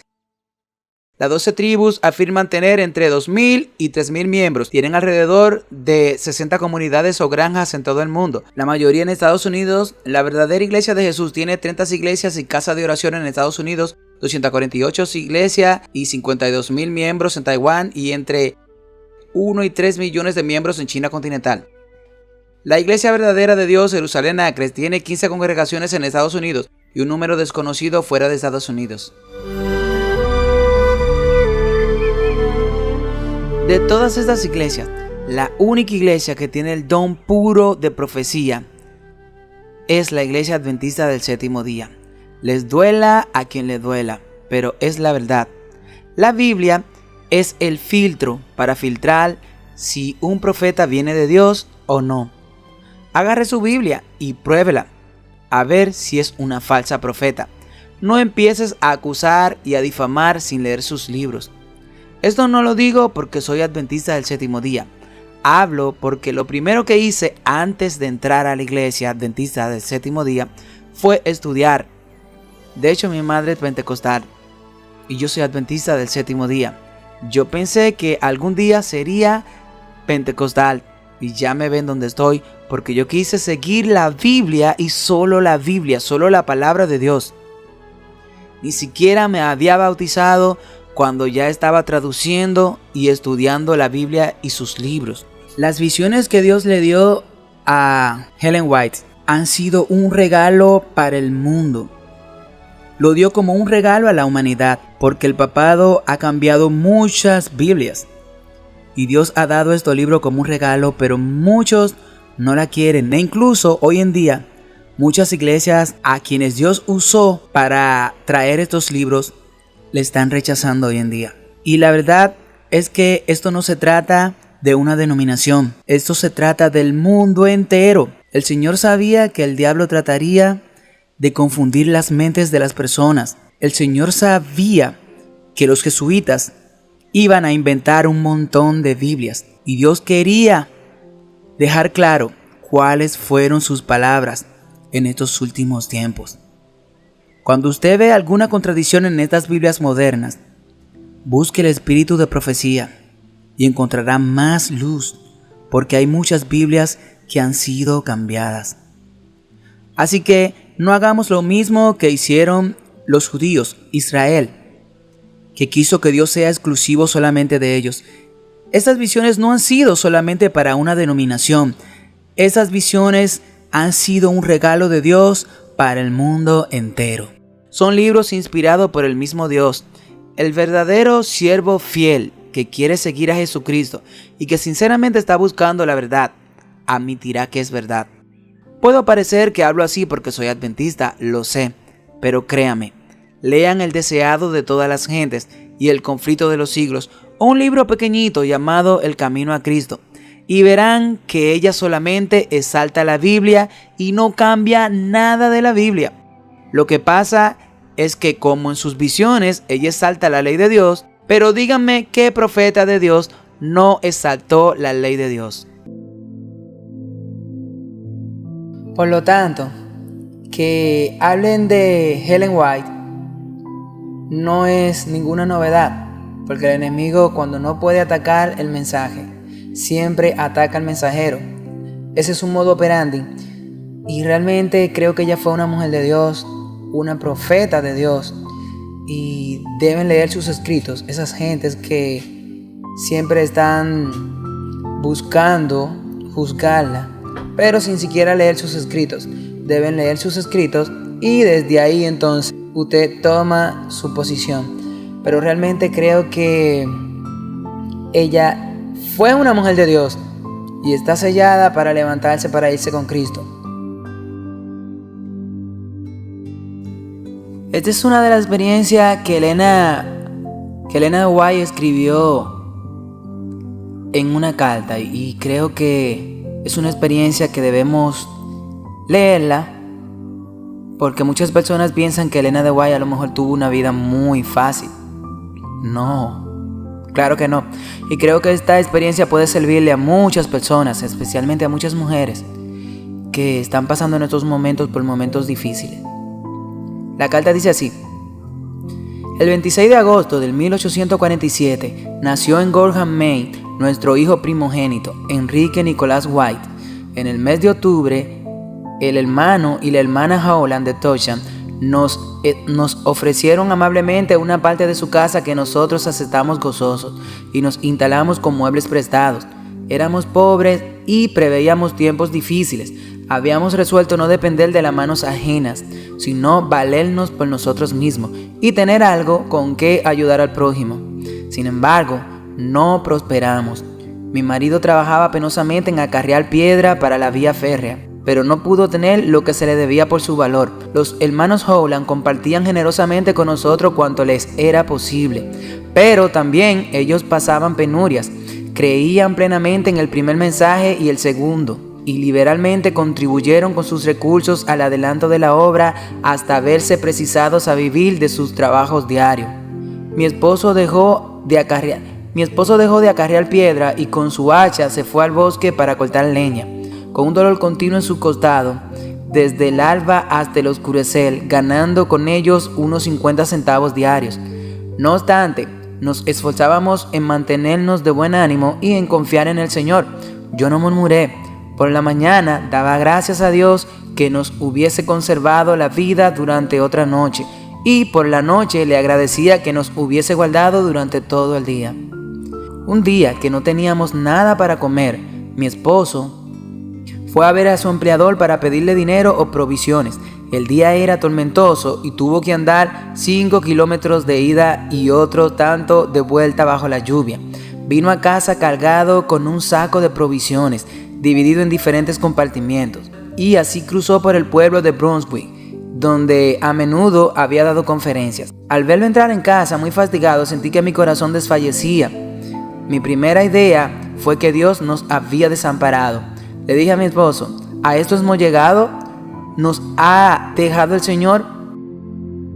Las 12 tribus afirman tener entre 2.000 y 3.000 miembros. Tienen alrededor de 60 comunidades o granjas en todo el mundo. La mayoría en Estados Unidos. La verdadera Iglesia de Jesús tiene 30 iglesias y casas de oración en Estados Unidos, 248 iglesias y 52.000 miembros en Taiwán y entre 1 y 3 millones de miembros en China continental. La Iglesia verdadera de Dios, Jerusalén Acres, tiene 15 congregaciones en Estados Unidos y un número desconocido fuera de Estados Unidos. De todas estas iglesias, la única iglesia que tiene el don puro de profecía es la Iglesia Adventista del Séptimo Día. Les duela a quien le duela, pero es la verdad. La Biblia es el filtro para filtrar si un profeta viene de Dios o no. Agarre su Biblia y pruébela a ver si es una falsa profeta. No empieces a acusar y a difamar sin leer sus libros. Esto no lo digo porque soy adventista del Séptimo Día. hablo porque lo primero que hice antes de entrar a la iglesia adventista del séptimo día fue estudiar. De hecho, mi madre es pentecostal y yo soy adventista del séptimo día. Yo pensé que algún día sería pentecostal y ya me ven donde estoy porque yo quise seguir la Biblia y solo la Biblia, solo la palabra de Dios. Ni siquiera me había bautizado cuando ya estaba traduciendo y estudiando la Biblia y sus libros. Las visiones que Dios le dio a Ellen White han sido un regalo para el mundo. Lo dio como un regalo a la humanidad, porque el papado ha cambiado muchas Biblias. Y Dios ha dado este libro como un regalo, pero muchos no la quieren. E incluso hoy en día, muchas iglesias a quienes Dios usó para traer estos libros, le están rechazando hoy en día. Y la verdad es que esto no se trata de una denominación. Esto se trata del mundo entero. El Señor sabía que el diablo trataría de confundir las mentes de las personas. El Señor sabía que los jesuitas iban a inventar un montón de Biblias. Y Dios quería dejar claro cuáles fueron sus palabras en estos últimos tiempos. Cuando usted ve alguna contradicción en estas Biblias modernas, busque el espíritu de profecía y encontrará más luz, porque hay muchas Biblias que han sido cambiadas. Así que no hagamos lo mismo que hicieron los judíos, Israel, que quiso que Dios sea exclusivo solamente de ellos. Estas visiones no han sido solamente para una denominación. Estas visiones han sido un regalo de Dios para el mundo entero. Son libros inspirados por el mismo Dios. El verdadero siervo fiel que quiere seguir a Jesucristo y que sinceramente está buscando la verdad, admitirá que es verdad. Puedo parecer que hablo así porque soy adventista, lo sé, pero créame, lean El deseado de todas las gentes y El conflicto de los siglos, o un libro pequeñito llamado El camino a Cristo, y verán que ella solamente exalta la Biblia y no cambia nada de la Biblia. Lo que pasa es que como en sus visiones ella exalta la ley de Dios, pero díganme qué profeta de Dios no exaltó la ley de Dios. Por lo tanto, que hablen de Ellen White no es ninguna novedad, porque el enemigo, cuando no puede atacar el mensaje, siempre ataca al mensajero. Ese es un modo operandi. Y realmente creo que ella fue una mujer de Dios, una profeta de Dios. Y deben leer sus escritos. Esas gentes que siempre están buscando juzgarla, pero sin siquiera leer sus escritos. Deben leer sus escritos y desde ahí entonces usted toma su posición. Pero realmente creo que ella fue una mujer de Dios y está sellada para levantarse para irse con Cristo. Esta es una de las experiencias que Elena White escribió en una carta y creo que es una experiencia que debemos leerla, porque muchas personas piensan que Elena White a lo mejor tuvo una vida muy fácil. No, claro que no. Y creo que esta experiencia puede servirle a muchas personas, especialmente a muchas mujeres que están pasando en estos momentos por momentos difíciles. La carta dice así: el 26 de agosto de 1847 nació en Gorham, Maine, nuestro hijo primogénito, Enrique Nicholas White. En el mes de octubre, el hermano y la hermana Howland de Tosham nos ofrecieron amablemente una parte de su casa que nosotros aceptamos gozosos y nos instalamos con muebles prestados. Éramos pobres y preveíamos tiempos difíciles. Habíamos resuelto no depender de las manos ajenas, sino valernos por nosotros mismos y tener algo con que ayudar al prójimo. Sin embargo, no prosperamos. Mi marido trabajaba penosamente en acarrear piedra para la vía férrea, pero no pudo tener lo que se le debía por su valor. Los hermanos Howland compartían generosamente con nosotros cuanto les era posible, pero también ellos pasaban penurias. Creían plenamente en el primer mensaje y el segundo, y liberalmente contribuyeron con sus recursos al adelanto de la obra hasta verse precisados a vivir de sus trabajos diarios. Mi esposo dejó de acarrear Mi esposo dejó de acarrear piedra y con su hacha se fue al bosque para cortar leña, con un dolor continuo en su costado, desde el alba hasta el oscurecer, ganando con ellos unos 50 centavos diarios. No obstante, nos esforzábamos en mantenernos de buen ánimo y en confiar en el Señor. Yo no murmuré. Por la mañana daba gracias a Dios que nos hubiese conservado la vida durante otra noche, y por la noche le agradecía que nos hubiese guardado durante todo el día. Un día que no teníamos nada para comer, mi esposo fue a ver a su empleador para pedirle dinero o provisiones. El día era tormentoso y tuvo que andar 5 kilómetros de ida y otro tanto de vuelta bajo la lluvia. Vino a casa cargado con un saco de provisiones, dividido en diferentes compartimientos, y así cruzó por el pueblo de Brunswick, donde a menudo había dado conferencias. Al verlo entrar en casa muy fatigado, sentí que mi corazón desfallecía. Mi primera idea fue que Dios nos había desamparado. Le dije a mi esposo: ¿a esto hemos llegado? ¿Nos ha dejado el Señor?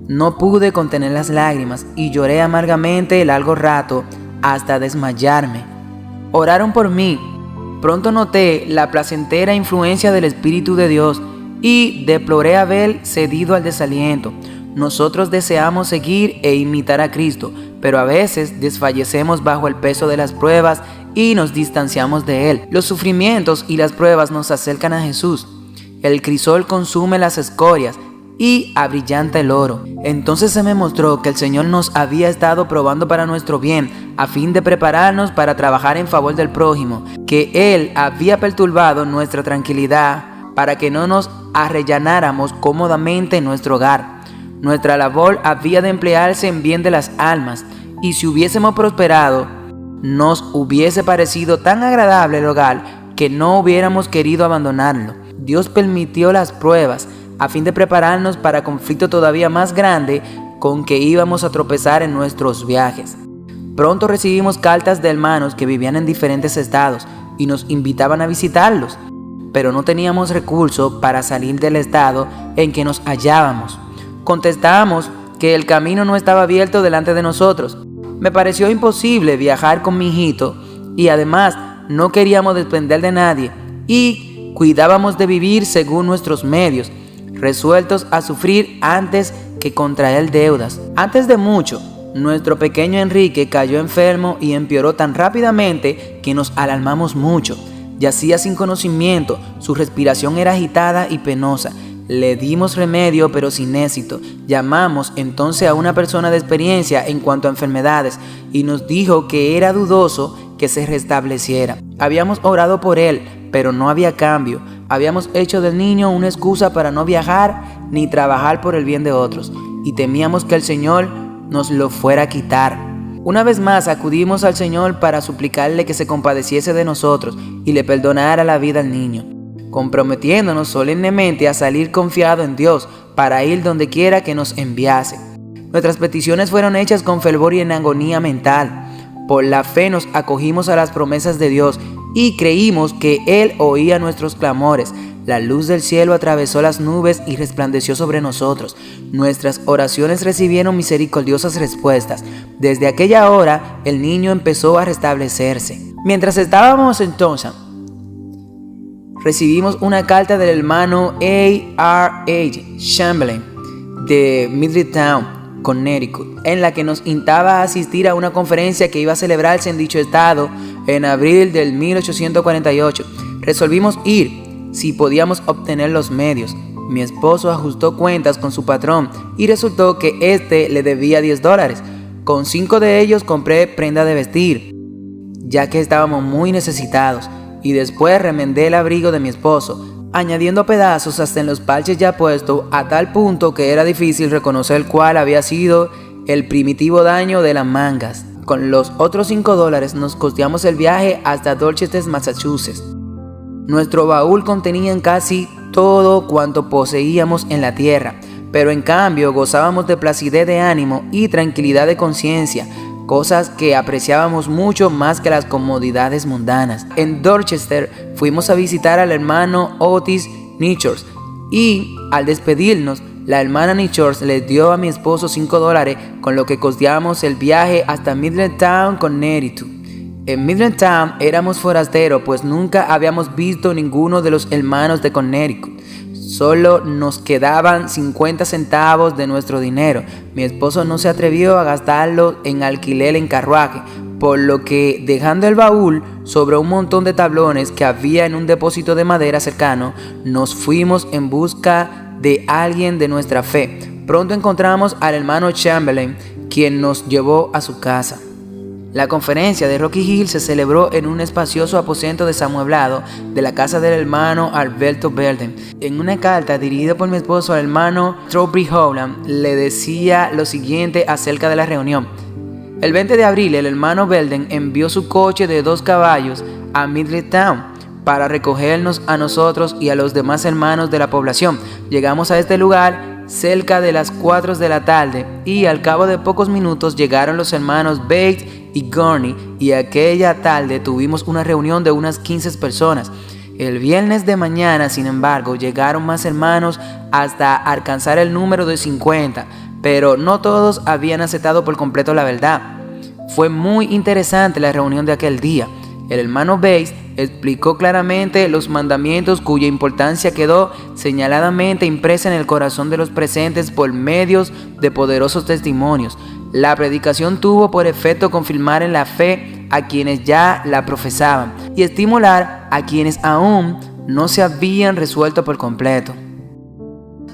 No pude contener las lágrimas y lloré amargamente largo rato hasta desmayarme. Oraron por mí. Pronto noté la placentera influencia del Espíritu de Dios y deploré haber cedido al desaliento. Nosotros deseamos seguir e imitar a Cristo, pero a veces desfallecemos bajo el peso de las pruebas y nos distanciamos de Él. Los sufrimientos y las pruebas nos acercan a Jesús. El crisol consume las escorias y abrillanta el oro. Entonces se me mostró que el Señor nos había estado probando para nuestro bien, a fin de prepararnos para trabajar en favor del prójimo, que Él había perturbado nuestra tranquilidad para que no nos arrellanáramos cómodamente en nuestro hogar. Nuestra labor había de emplearse en bien de las almas, y si hubiésemos prosperado, nos hubiese parecido tan agradable el hogar que no hubiéramos querido abandonarlo. Dios permitió las pruebas a fin de prepararnos para conflicto todavía más grande con que íbamos a tropezar en nuestros viajes. Pronto recibimos cartas de hermanos que vivían en diferentes estados y nos invitaban a visitarlos, pero no teníamos recursos para salir del estado en que nos hallábamos. Contestábamos que el camino no estaba abierto delante de nosotros. Me pareció imposible viajar con mi hijito y además no queríamos depender de nadie y cuidábamos de vivir según nuestros medios, resueltos a sufrir antes que contraer deudas. Antes de mucho, nuestro pequeño Enrique cayó enfermo y empeoró tan rápidamente que nos alarmamos mucho. Yacía sin conocimiento, su respiración era agitada y penosa. Le dimos remedio, pero sin éxito. Llamamos entonces a una persona de experiencia en cuanto a enfermedades y nos dijo que era dudoso que se restableciera. Habíamos orado por él, pero no había cambio. Habíamos hecho del niño una excusa para no viajar ni trabajar por el bien de otros, y temíamos que el Señor nos lo fuera a quitar. Una vez más acudimos al Señor para suplicarle que se compadeciese de nosotros y le perdonara la vida al niño, comprometiéndonos solemnemente a salir confiado en Dios para ir donde quiera que nos enviase. Nuestras peticiones fueron hechas con fervor y en agonía mental. Por la fe nos acogimos a las promesas de Dios y creímos que Él oía nuestros clamores. La luz del cielo atravesó las nubes y resplandeció sobre nosotros. Nuestras oraciones recibieron misericordiosas respuestas. Desde aquella hora, el niño empezó a restablecerse. Mientras estábamos en Thompson, recibimos una carta del hermano A.R.H. Chamberlain de Middletown, Connecticut, en la que nos instaba a asistir a una conferencia que iba a celebrarse en dicho estado en abril del 1848. Resolvimos ir si podíamos obtener los medios. Mi esposo ajustó cuentas con su patrón y resultó que éste le debía $10. Con 5 de ellos compré prenda de vestir, ya que estábamos muy necesitados, y después remendé el abrigo de mi esposo, añadiendo pedazos hasta en los parches ya puestos, a tal punto que era difícil reconocer cuál había sido el primitivo daño de las mangas. Con los otros $5 nos costeamos el viaje hasta Dorchester, Massachusetts. Nuestro baúl contenía casi todo cuanto poseíamos en la tierra, pero en cambio gozábamos de placidez de ánimo y tranquilidad de conciencia, cosas que apreciábamos mucho más que las comodidades mundanas. En Dorchester fuimos a visitar al hermano Otis Nichols y, al despedirnos, La hermana Nichors le dio a mi esposo $5, con lo que costeamos el viaje hasta Middletown, Connecticut. En Middletown éramos forasteros, pues nunca habíamos visto ninguno de los hermanos de Connecticut. Solo nos quedaban 50 centavos de nuestro dinero. Mi esposo no se atrevió a gastarlo en alquiler en carruaje, por lo que, dejando el baúl sobre un montón de tablones que había en un depósito de madera cercano, nos fuimos en busca de alguien de nuestra fe. Pronto encontramos al hermano Chamberlain, quien nos llevó a su casa. La conferencia de Rocky Hill se celebró en un espacioso aposento desamueblado de la casa del hermano Alberto Belden. En una carta dirigida por mi esposo al hermano Trowbridge Howland, le decía lo siguiente acerca de la reunión. El 20 de abril, el hermano Belden envió su coche de 2 caballos a Middletown para recogernos a nosotros y a los demás hermanos de la población. Llegamos a este lugar cerca de las 4 de la tarde y al cabo de pocos minutos llegaron los hermanos Bates y Gurney, y aquella tarde tuvimos una reunión de unas 15 personas. El viernes de mañana, sin embargo, llegaron más hermanos hasta alcanzar el número de 50, pero no todos habían aceptado por completo la verdad. Fue muy interesante la reunión de aquel día. El hermano Bates explicó claramente los mandamientos, cuya importancia quedó señaladamente impresa en el corazón de los presentes por medios de poderosos testimonios. La predicación tuvo por efecto confirmar en la fe a quienes ya la profesaban y estimular a quienes aún no se habían resuelto por completo.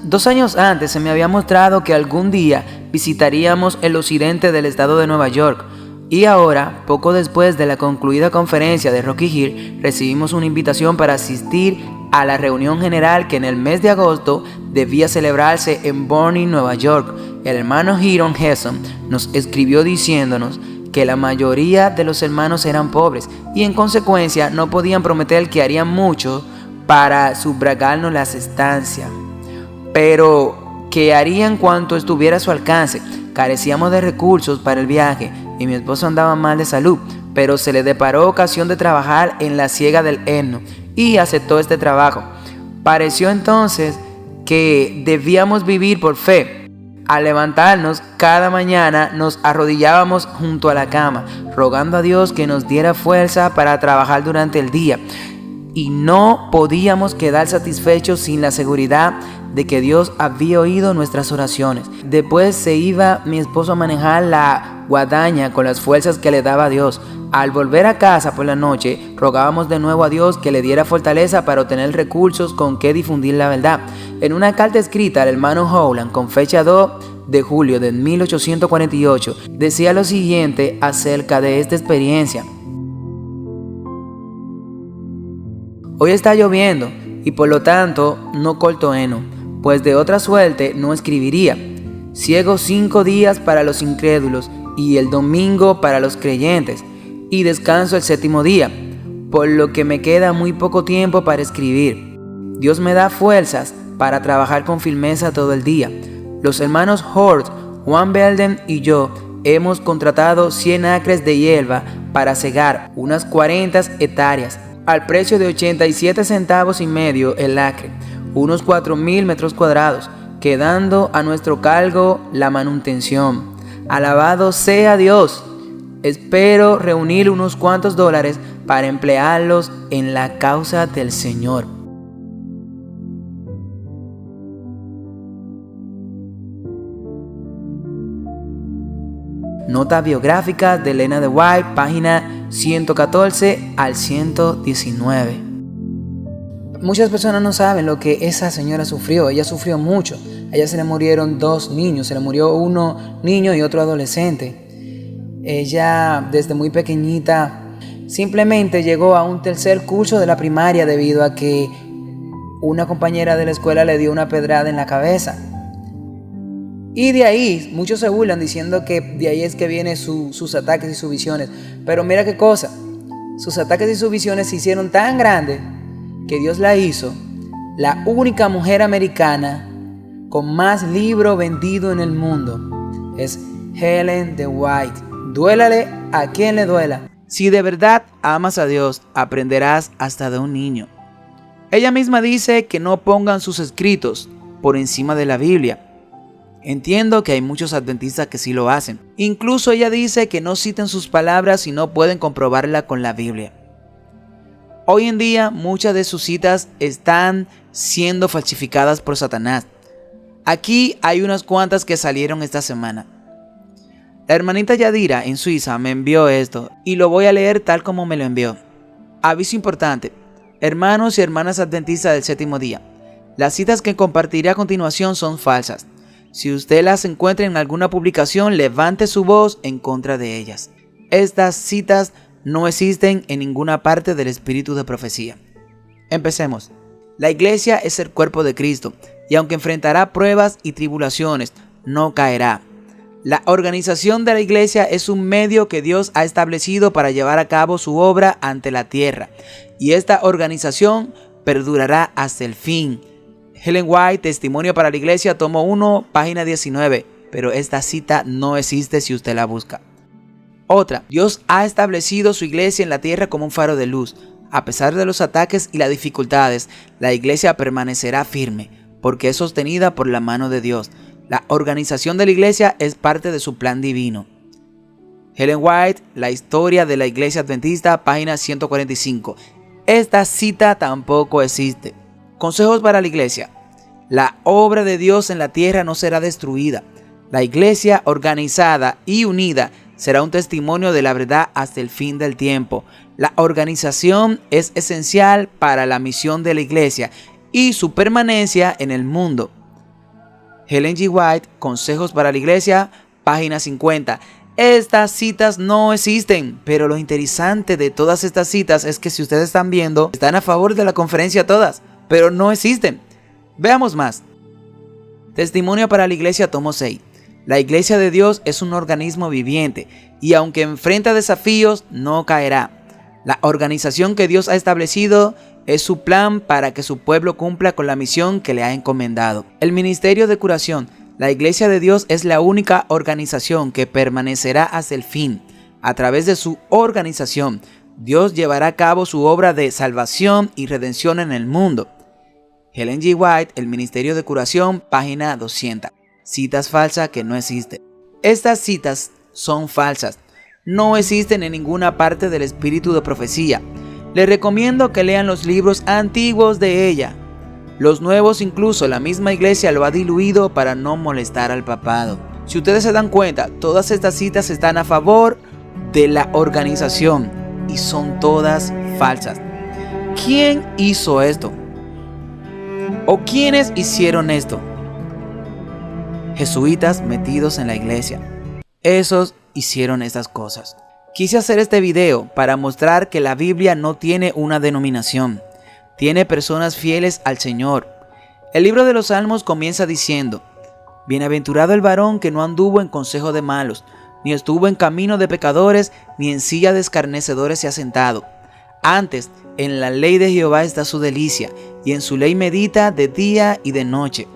2 años antes se me había mostrado que algún día visitaríamos el occidente del estado de Nueva York. Y ahora, poco después de la concluida conferencia de Rocky Hill, recibimos una invitación para asistir a la reunión general que en el mes de agosto debía celebrarse en Boerne, Nueva York. El hermano Hiram Hesson nos escribió diciéndonos que la mayoría de los hermanos eran pobres y en consecuencia no podían prometer que harían mucho para sufragarnos las estancias, pero que harían cuanto estuviera a su alcance. Carecíamos de recursos para el viaje y mi esposo andaba mal de salud, pero se le deparó ocasión de trabajar en la siega del heno y aceptó este trabajo. Pareció entonces que debíamos vivir por fe. Al levantarnos cada mañana nos arrodillábamos junto a la cama, rogando a Dios que nos diera fuerza para trabajar durante el día. Y no podíamos quedar satisfechos sin la seguridad de que Dios había oído nuestras oraciones. Después se iba mi esposo a manejar la guadaña con las fuerzas que le daba Dios. Al volver a casa por la noche, rogábamos de nuevo a Dios que le diera fortaleza para obtener recursos con que difundir la verdad. En una carta escrita al hermano Howland con fecha 2 de julio de 1848, decía lo siguiente acerca de esta experiencia. Hoy está lloviendo y por lo tanto no corto heno, pues de otra suerte no escribiría. Ciego 5 días para los incrédulos y el domingo para los creyentes, y descanso el 7º día, por lo que me queda muy poco tiempo para escribir. Dios me da fuerzas para trabajar con firmeza todo el día. Los hermanos Hort, Juan Belden y yo hemos contratado 100 acres de hierba para cegar unas 40 hectáreas al precio de 87 centavos y medio el acre, unos 4,000 metros cuadrados, quedando a nuestro cargo la manutención. Alabado sea Dios. Espero reunir unos cuantos dólares para emplearlos en la causa del Señor. Nota biográfica de Elena de White, página 114 al 119. Muchas personas no saben lo que esa señora sufrió. Ella sufrió mucho. A ella se le murieron 2 niños. Se le murió uno niño y otro adolescente. Ella, desde muy pequeñita, simplemente llegó a un 3er curso de la primaria debido a que una compañera de la escuela le dio una pedrada en la cabeza. Y de ahí, muchos se burlan diciendo que de ahí es que vienen sus ataques y sus visiones. Pero mira qué cosa, sus ataques y sus visiones se hicieron tan grandes que Dios la hizo la única mujer americana con más libros vendidos en el mundo. Es Ellen de White. Duélale a quien le duela. Si de verdad amas a Dios, aprenderás hasta de un niño. Ella misma dice que no pongan sus escritos por encima de la Biblia. Entiendo que hay muchos adventistas que sí lo hacen. Incluso ella dice que no citen sus palabras si no pueden comprobarla con la Biblia. Hoy en día muchas de sus citas están siendo falsificadas por Satanás. Aquí hay unas cuantas que salieron esta semana. La hermanita Yadira en Suiza me envió esto y lo voy a leer tal como me lo envió. Aviso importante. Hermanos y hermanas adventistas del séptimo día. Las citas que compartiré a continuación son falsas. Si usted las encuentra en alguna publicación, levante su voz en contra de ellas. Estas citas no existen en ninguna parte del espíritu de profecía. Empecemos. La iglesia es el cuerpo de Cristo y aunque enfrentará pruebas y tribulaciones, no caerá. La organización de la iglesia es un medio que Dios ha establecido para llevar a cabo su obra ante la tierra, y esta organización perdurará hasta el fin. Ellen White, Testimonio para la Iglesia, tomo 1, página 19, pero esta cita no existe si usted la busca. Otra, Dios ha establecido su iglesia en la tierra como un faro de luz. A pesar de los ataques y las dificultades, la iglesia permanecerá firme, porque es sostenida por la mano de Dios. La organización de la iglesia es parte de su plan divino. Ellen White, La historia de la iglesia adventista, página 145. Esta cita tampoco existe. Consejos para la iglesia. La obra de Dios en la tierra no será destruida. La iglesia organizada y unida será un testimonio de la verdad hasta el fin del tiempo. La organización es esencial para la misión de la iglesia y su permanencia en el mundo. Ellen G. White, Consejos para la Iglesia, página 50. Estas citas no existen, pero lo interesante de todas estas citas es que si ustedes están viendo, están a favor de la conferencia todas, pero no existen. Veamos más. Testimonio para la Iglesia, tomo 6. La Iglesia de Dios es un organismo viviente y aunque enfrenta desafíos, no caerá. La organización que Dios ha establecido es su plan para que su pueblo cumpla con la misión que le ha encomendado. El ministerio de curación. La Iglesia de Dios es la única organización que permanecerá hasta el fin. A través de su organización, Dios llevará a cabo su obra de salvación y redención en el mundo. Ellen G. White, El ministerio de curación, página 200. Citas falsas que no existen. Estas citas son falsas. No existen en ninguna parte del espíritu de profecía. Les recomiendo que lean los libros antiguos de ella. Los nuevos incluso la misma iglesia lo ha diluido para no molestar al papado. Si ustedes se dan cuenta, todas estas citas están a favor de la organización y son todas falsas. ¿Quién hizo esto? ¿O quiénes hicieron esto? Jesuitas metidos en la iglesia. Esos hicieron estas cosas. Quise hacer este video para mostrar que la Biblia no tiene una denominación. Tiene personas fieles al Señor. El libro de los Salmos comienza diciendo: Bienaventurado el varón que no anduvo en consejo de malos, ni estuvo en camino de pecadores, ni en silla de escarnecedores se ha sentado. Antes, en la ley de Jehová está su delicia, y en su ley medita de día y de noche.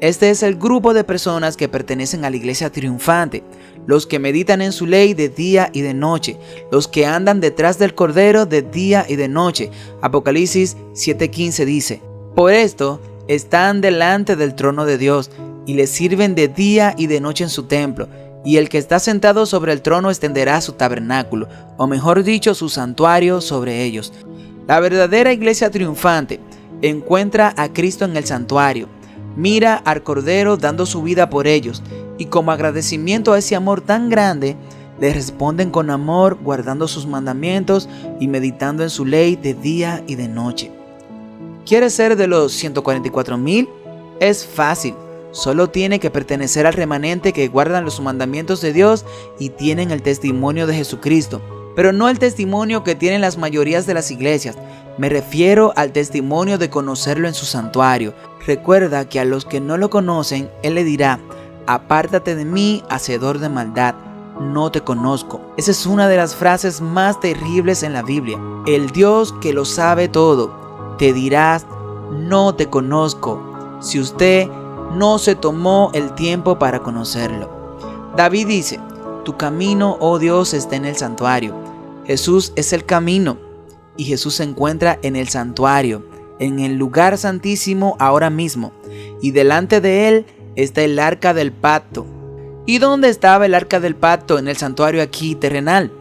Este es el grupo de personas que pertenecen a la iglesia triunfante, los que meditan en su ley de día y de noche, los que andan detrás del Cordero de día y de noche. Apocalipsis 7:15 dice: Por esto están delante del trono de Dios, y le sirven de día y de noche en su templo, y el que está sentado sobre el trono extenderá su tabernáculo, o mejor dicho, su santuario sobre ellos. La verdadera iglesia triunfante encuentra a Cristo en el santuario, mira al Cordero dando su vida por ellos, y como agradecimiento a ese amor tan grande, le responden con amor, guardando sus mandamientos y meditando en su ley de día y de noche. ¿Quieres ser de los 144,000? Es fácil, solo tiene que pertenecer al remanente que guardan los mandamientos de Dios y tienen el testimonio de Jesucristo, pero no el testimonio que tienen las mayorías de las iglesias. Me refiero al testimonio de conocerlo en su santuario. Recuerda que a los que no lo conocen, Él le dirá: Apártate de mí, hacedor de maldad, no te conozco. Esa es una de las frases más terribles en la Biblia. El Dios que lo sabe todo te dirá: no te conozco, si usted no se tomó el tiempo para conocerlo. David dice: tu camino, oh Dios, está en el santuario. Jesús es el camino y Jesús se encuentra en el santuario, en el lugar santísimo ahora mismo, y delante de Él está el arca del pacto. ¿Y dónde estaba el arca del pacto en el santuario aquí terrenal?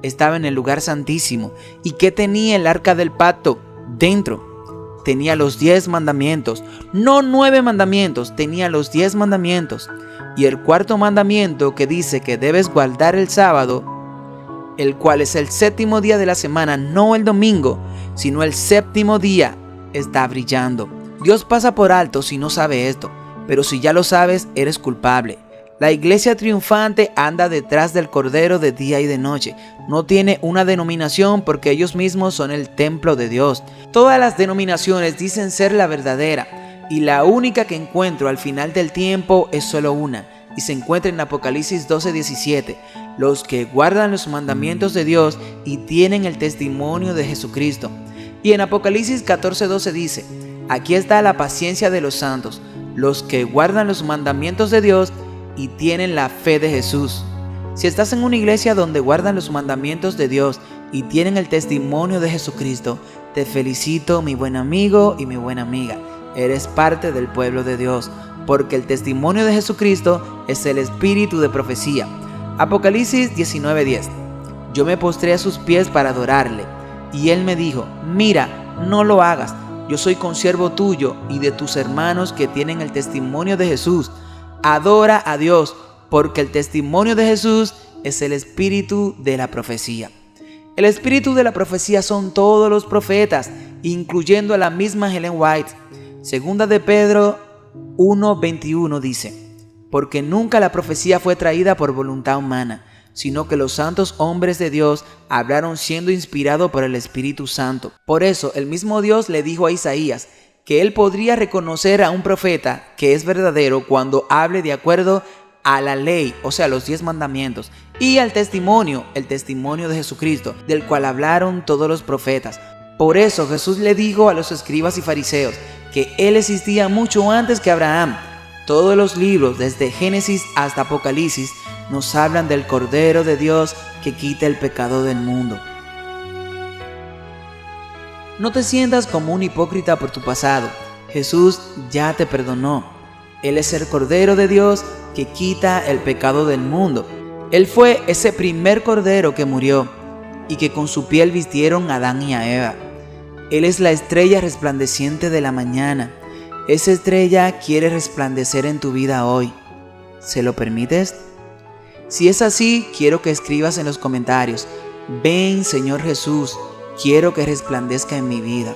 Estaba en el lugar santísimo. ¿Y qué tenía el arca del pacto dentro? Tenía los 10 mandamientos, no 9 mandamientos, tenía los 10 mandamientos. Y el cuarto mandamiento, que dice que debes guardar el sábado, el cual es el séptimo día de la semana, no el domingo, sino el séptimo día, está brillando. Dios pasa por alto si no sabe esto, pero si ya lo sabes, eres culpable. La iglesia triunfante anda detrás del Cordero de día y de noche. No tiene una denominación porque ellos mismos son el templo de Dios. Todas las denominaciones dicen ser la verdadera, y la única que encuentro al final del tiempo es solo una, y se encuentra en Apocalipsis 12:17. Los que guardan los mandamientos de Dios y tienen el testimonio de Jesucristo. Y en Apocalipsis 14:12 dice: aquí está la paciencia de los santos, los que guardan los mandamientos de Dios y tienen la fe de Jesús. Si estás en una iglesia donde guardan los mandamientos de Dios y tienen el testimonio de Jesucristo, te felicito, mi buen amigo y mi buena amiga. Eres parte del pueblo de Dios, porque el testimonio de Jesucristo es el espíritu de profecía. Apocalipsis 19:10. Yo me postré a sus pies para adorarle, y él me dijo: mira, no lo hagas, yo soy consiervo tuyo y de tus hermanos que tienen el testimonio de Jesús. Adora a Dios, porque el testimonio de Jesús es el espíritu de la profecía. El espíritu de la profecía son todos los profetas, incluyendo a la misma Ellen White. Segunda de Pedro 1:21 dice: porque nunca la profecía fue traída por voluntad humana, sino que los santos hombres de Dios hablaron siendo inspirados por el Espíritu Santo. Por eso el mismo Dios le dijo a Isaías que él podría reconocer a un profeta que es verdadero cuando hable de acuerdo a la ley, o sea, los 10 mandamientos, y al testimonio, el testimonio de Jesucristo, del cual hablaron todos los profetas. Por eso Jesús le dijo a los escribas y fariseos que él existía mucho antes que Abraham. Todos los libros, desde Génesis hasta Apocalipsis, nos hablan del Cordero de Dios que quita el pecado del mundo. No te sientas como un hipócrita por tu pasado. Jesús ya te perdonó. Él es el Cordero de Dios que quita el pecado del mundo. Él fue ese primer Cordero que murió y que con su piel vistieron a Adán y a Eva. Él es la estrella resplandeciente de la mañana. Esa estrella quiere resplandecer en tu vida hoy. ¿Se lo permites? Si es así, quiero que escribas en los comentarios: ven, Señor Jesús, quiero que resplandezca en mi vida.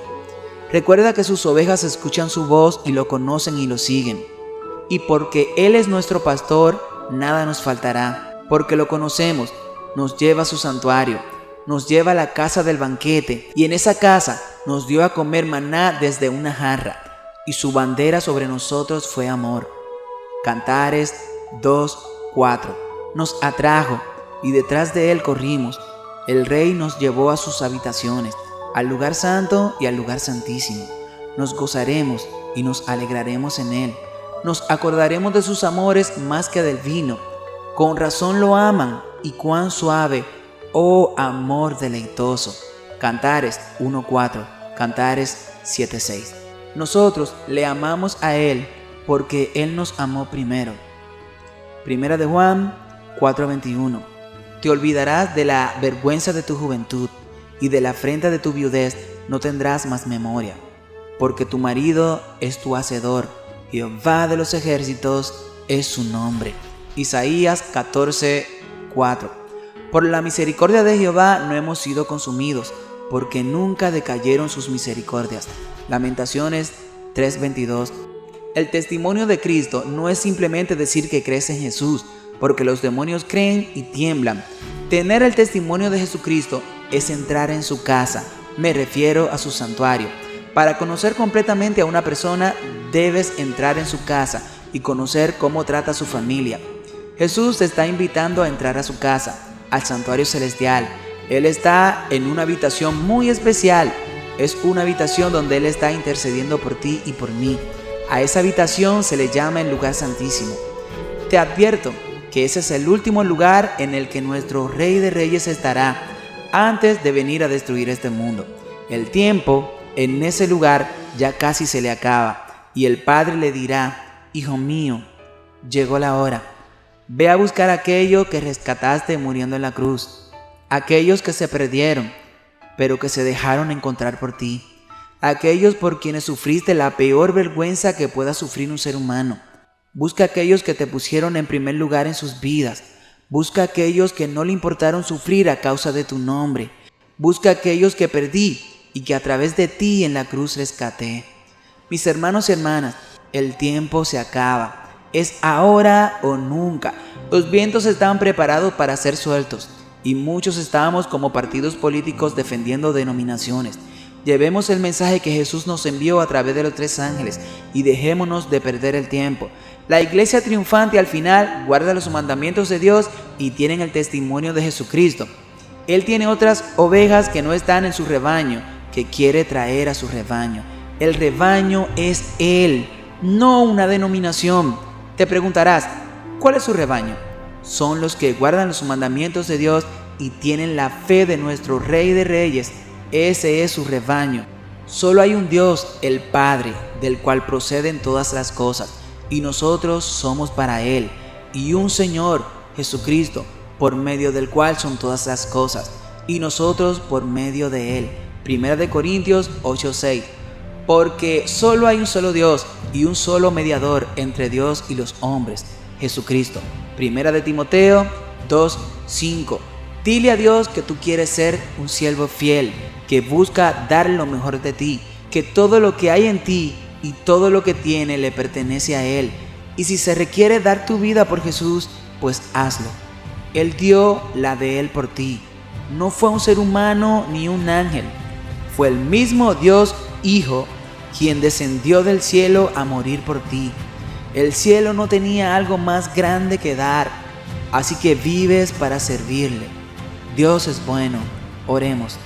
Recuerda que sus ovejas escuchan su voz y lo conocen y lo siguen. Y porque Él es nuestro pastor, nada nos faltará. Porque lo conocemos, nos lleva a su santuario, nos lleva a la casa del banquete, y en esa casa nos dio a comer maná desde una jarra, y su bandera sobre nosotros fue amor. Cantares 2:4. Nos atrajo, y detrás de Él corrimos. El Rey nos llevó a sus habitaciones, al lugar santo y al lugar santísimo. Nos gozaremos y nos alegraremos en Él. Nos acordaremos de sus amores más que del vino. Con razón lo aman, y cuán suave, oh amor deleitoso. Cantares 1:4, Cantares 7:6. Nosotros le amamos a Él porque Él nos amó primero. Primera de Juan 4:21. Te olvidarás de la vergüenza de tu juventud, y de la afrenta de tu viudez no tendrás más memoria, porque tu marido es tu hacedor, Jehová de los ejércitos es su nombre. Isaías 14:4. Por la misericordia de Jehová no hemos sido consumidos, porque nunca decayeron sus misericordias. Lamentaciones 3:22. El testimonio de Cristo no es simplemente decir que crees en Jesús, porque los demonios creen y tiemblan. Tener el testimonio de Jesucristo es entrar en su casa, me refiero a su santuario. Para conocer completamente a una persona, debes entrar en su casa y conocer cómo trata a su familia. Jesús te está invitando a entrar a su casa, al santuario celestial. Él está en una habitación muy especial. Es una habitación donde Él está intercediendo por ti y por mí. A esa habitación se le llama el lugar santísimo. Te advierto que ese es el último lugar en el que nuestro Rey de Reyes estará antes de venir a destruir este mundo. El tiempo en ese lugar ya casi se le acaba, y el Padre le dirá: Hijo mío, Llegó la hora. Ve a buscar aquello que rescataste muriendo en la cruz, aquellos que se perdieron, pero que se dejaron encontrar por ti, aquellos por quienes sufriste la peor vergüenza que pueda sufrir un ser humano. Busca aquellos que te pusieron en primer lugar en sus vidas. Busca aquellos que no le importaron sufrir a causa de tu nombre. Busca aquellos que perdí y que a través de ti en la cruz rescaté. Mis hermanos y hermanas, el tiempo se acaba. Es ahora o nunca. Los vientos estaban preparados para ser sueltos y muchos estábamos como partidos políticos defendiendo denominaciones. Llevemos el mensaje que Jesús nos envió a través de los 3 ángeles y dejémonos de perder el tiempo. La iglesia triunfante al final guarda los mandamientos de Dios y tienen el testimonio de Jesucristo. Él tiene otras ovejas que no están en su rebaño, que quiere traer a su rebaño. El rebaño es Él, no una denominación. Te preguntarás, ¿cuál es su rebaño? Son los que guardan los mandamientos de Dios y tienen la fe de nuestro Rey de Reyes. Ese es su rebaño. Solo hay un Dios, el Padre, del cual proceden todas las cosas, y nosotros somos para Él, y un Señor, Jesucristo, por medio del cual son todas las cosas, y nosotros por medio de Él. 1 Corintios 8:6. Porque solo hay un solo Dios y un solo mediador entre Dios y los hombres, Jesucristo. 1 Timoteo 2:5. Dile a Dios que tú quieres ser un siervo fiel, que busca dar lo mejor de ti, que todo lo que hay en ti y todo lo que tiene le pertenece a Él. Y si se requiere dar tu vida por Jesús, pues hazlo. Él dio la de Él por ti. No fue un ser humano ni un ángel. Fue el mismo Dios Hijo quien descendió del cielo a morir por ti. El cielo no tenía algo más grande que dar, así que vives para servirle. Dios es bueno. Oremos.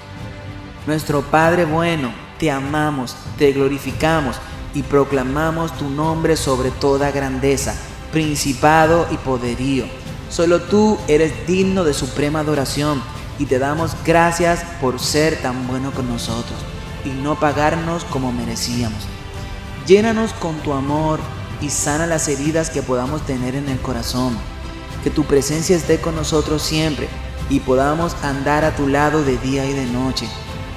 Nuestro Padre bueno, te amamos, te glorificamos y proclamamos tu nombre sobre toda grandeza, principado y poderío. Solo tú eres digno de suprema adoración y te damos gracias por ser tan bueno con nosotros y no pagarnos como merecíamos. Llénanos con tu amor y sana las heridas que podamos tener en el corazón. Que tu presencia esté con nosotros siempre y podamos andar a tu lado de día y de noche.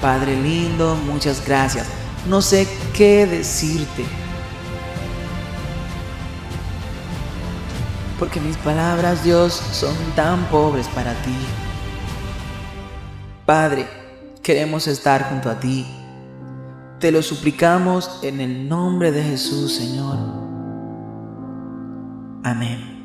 Padre lindo, muchas gracias. No sé qué decirte, porque mis palabras, Dios, son tan pobres para ti. Padre, queremos estar junto a ti. Te lo suplicamos en el nombre de Jesús, Señor. Amén.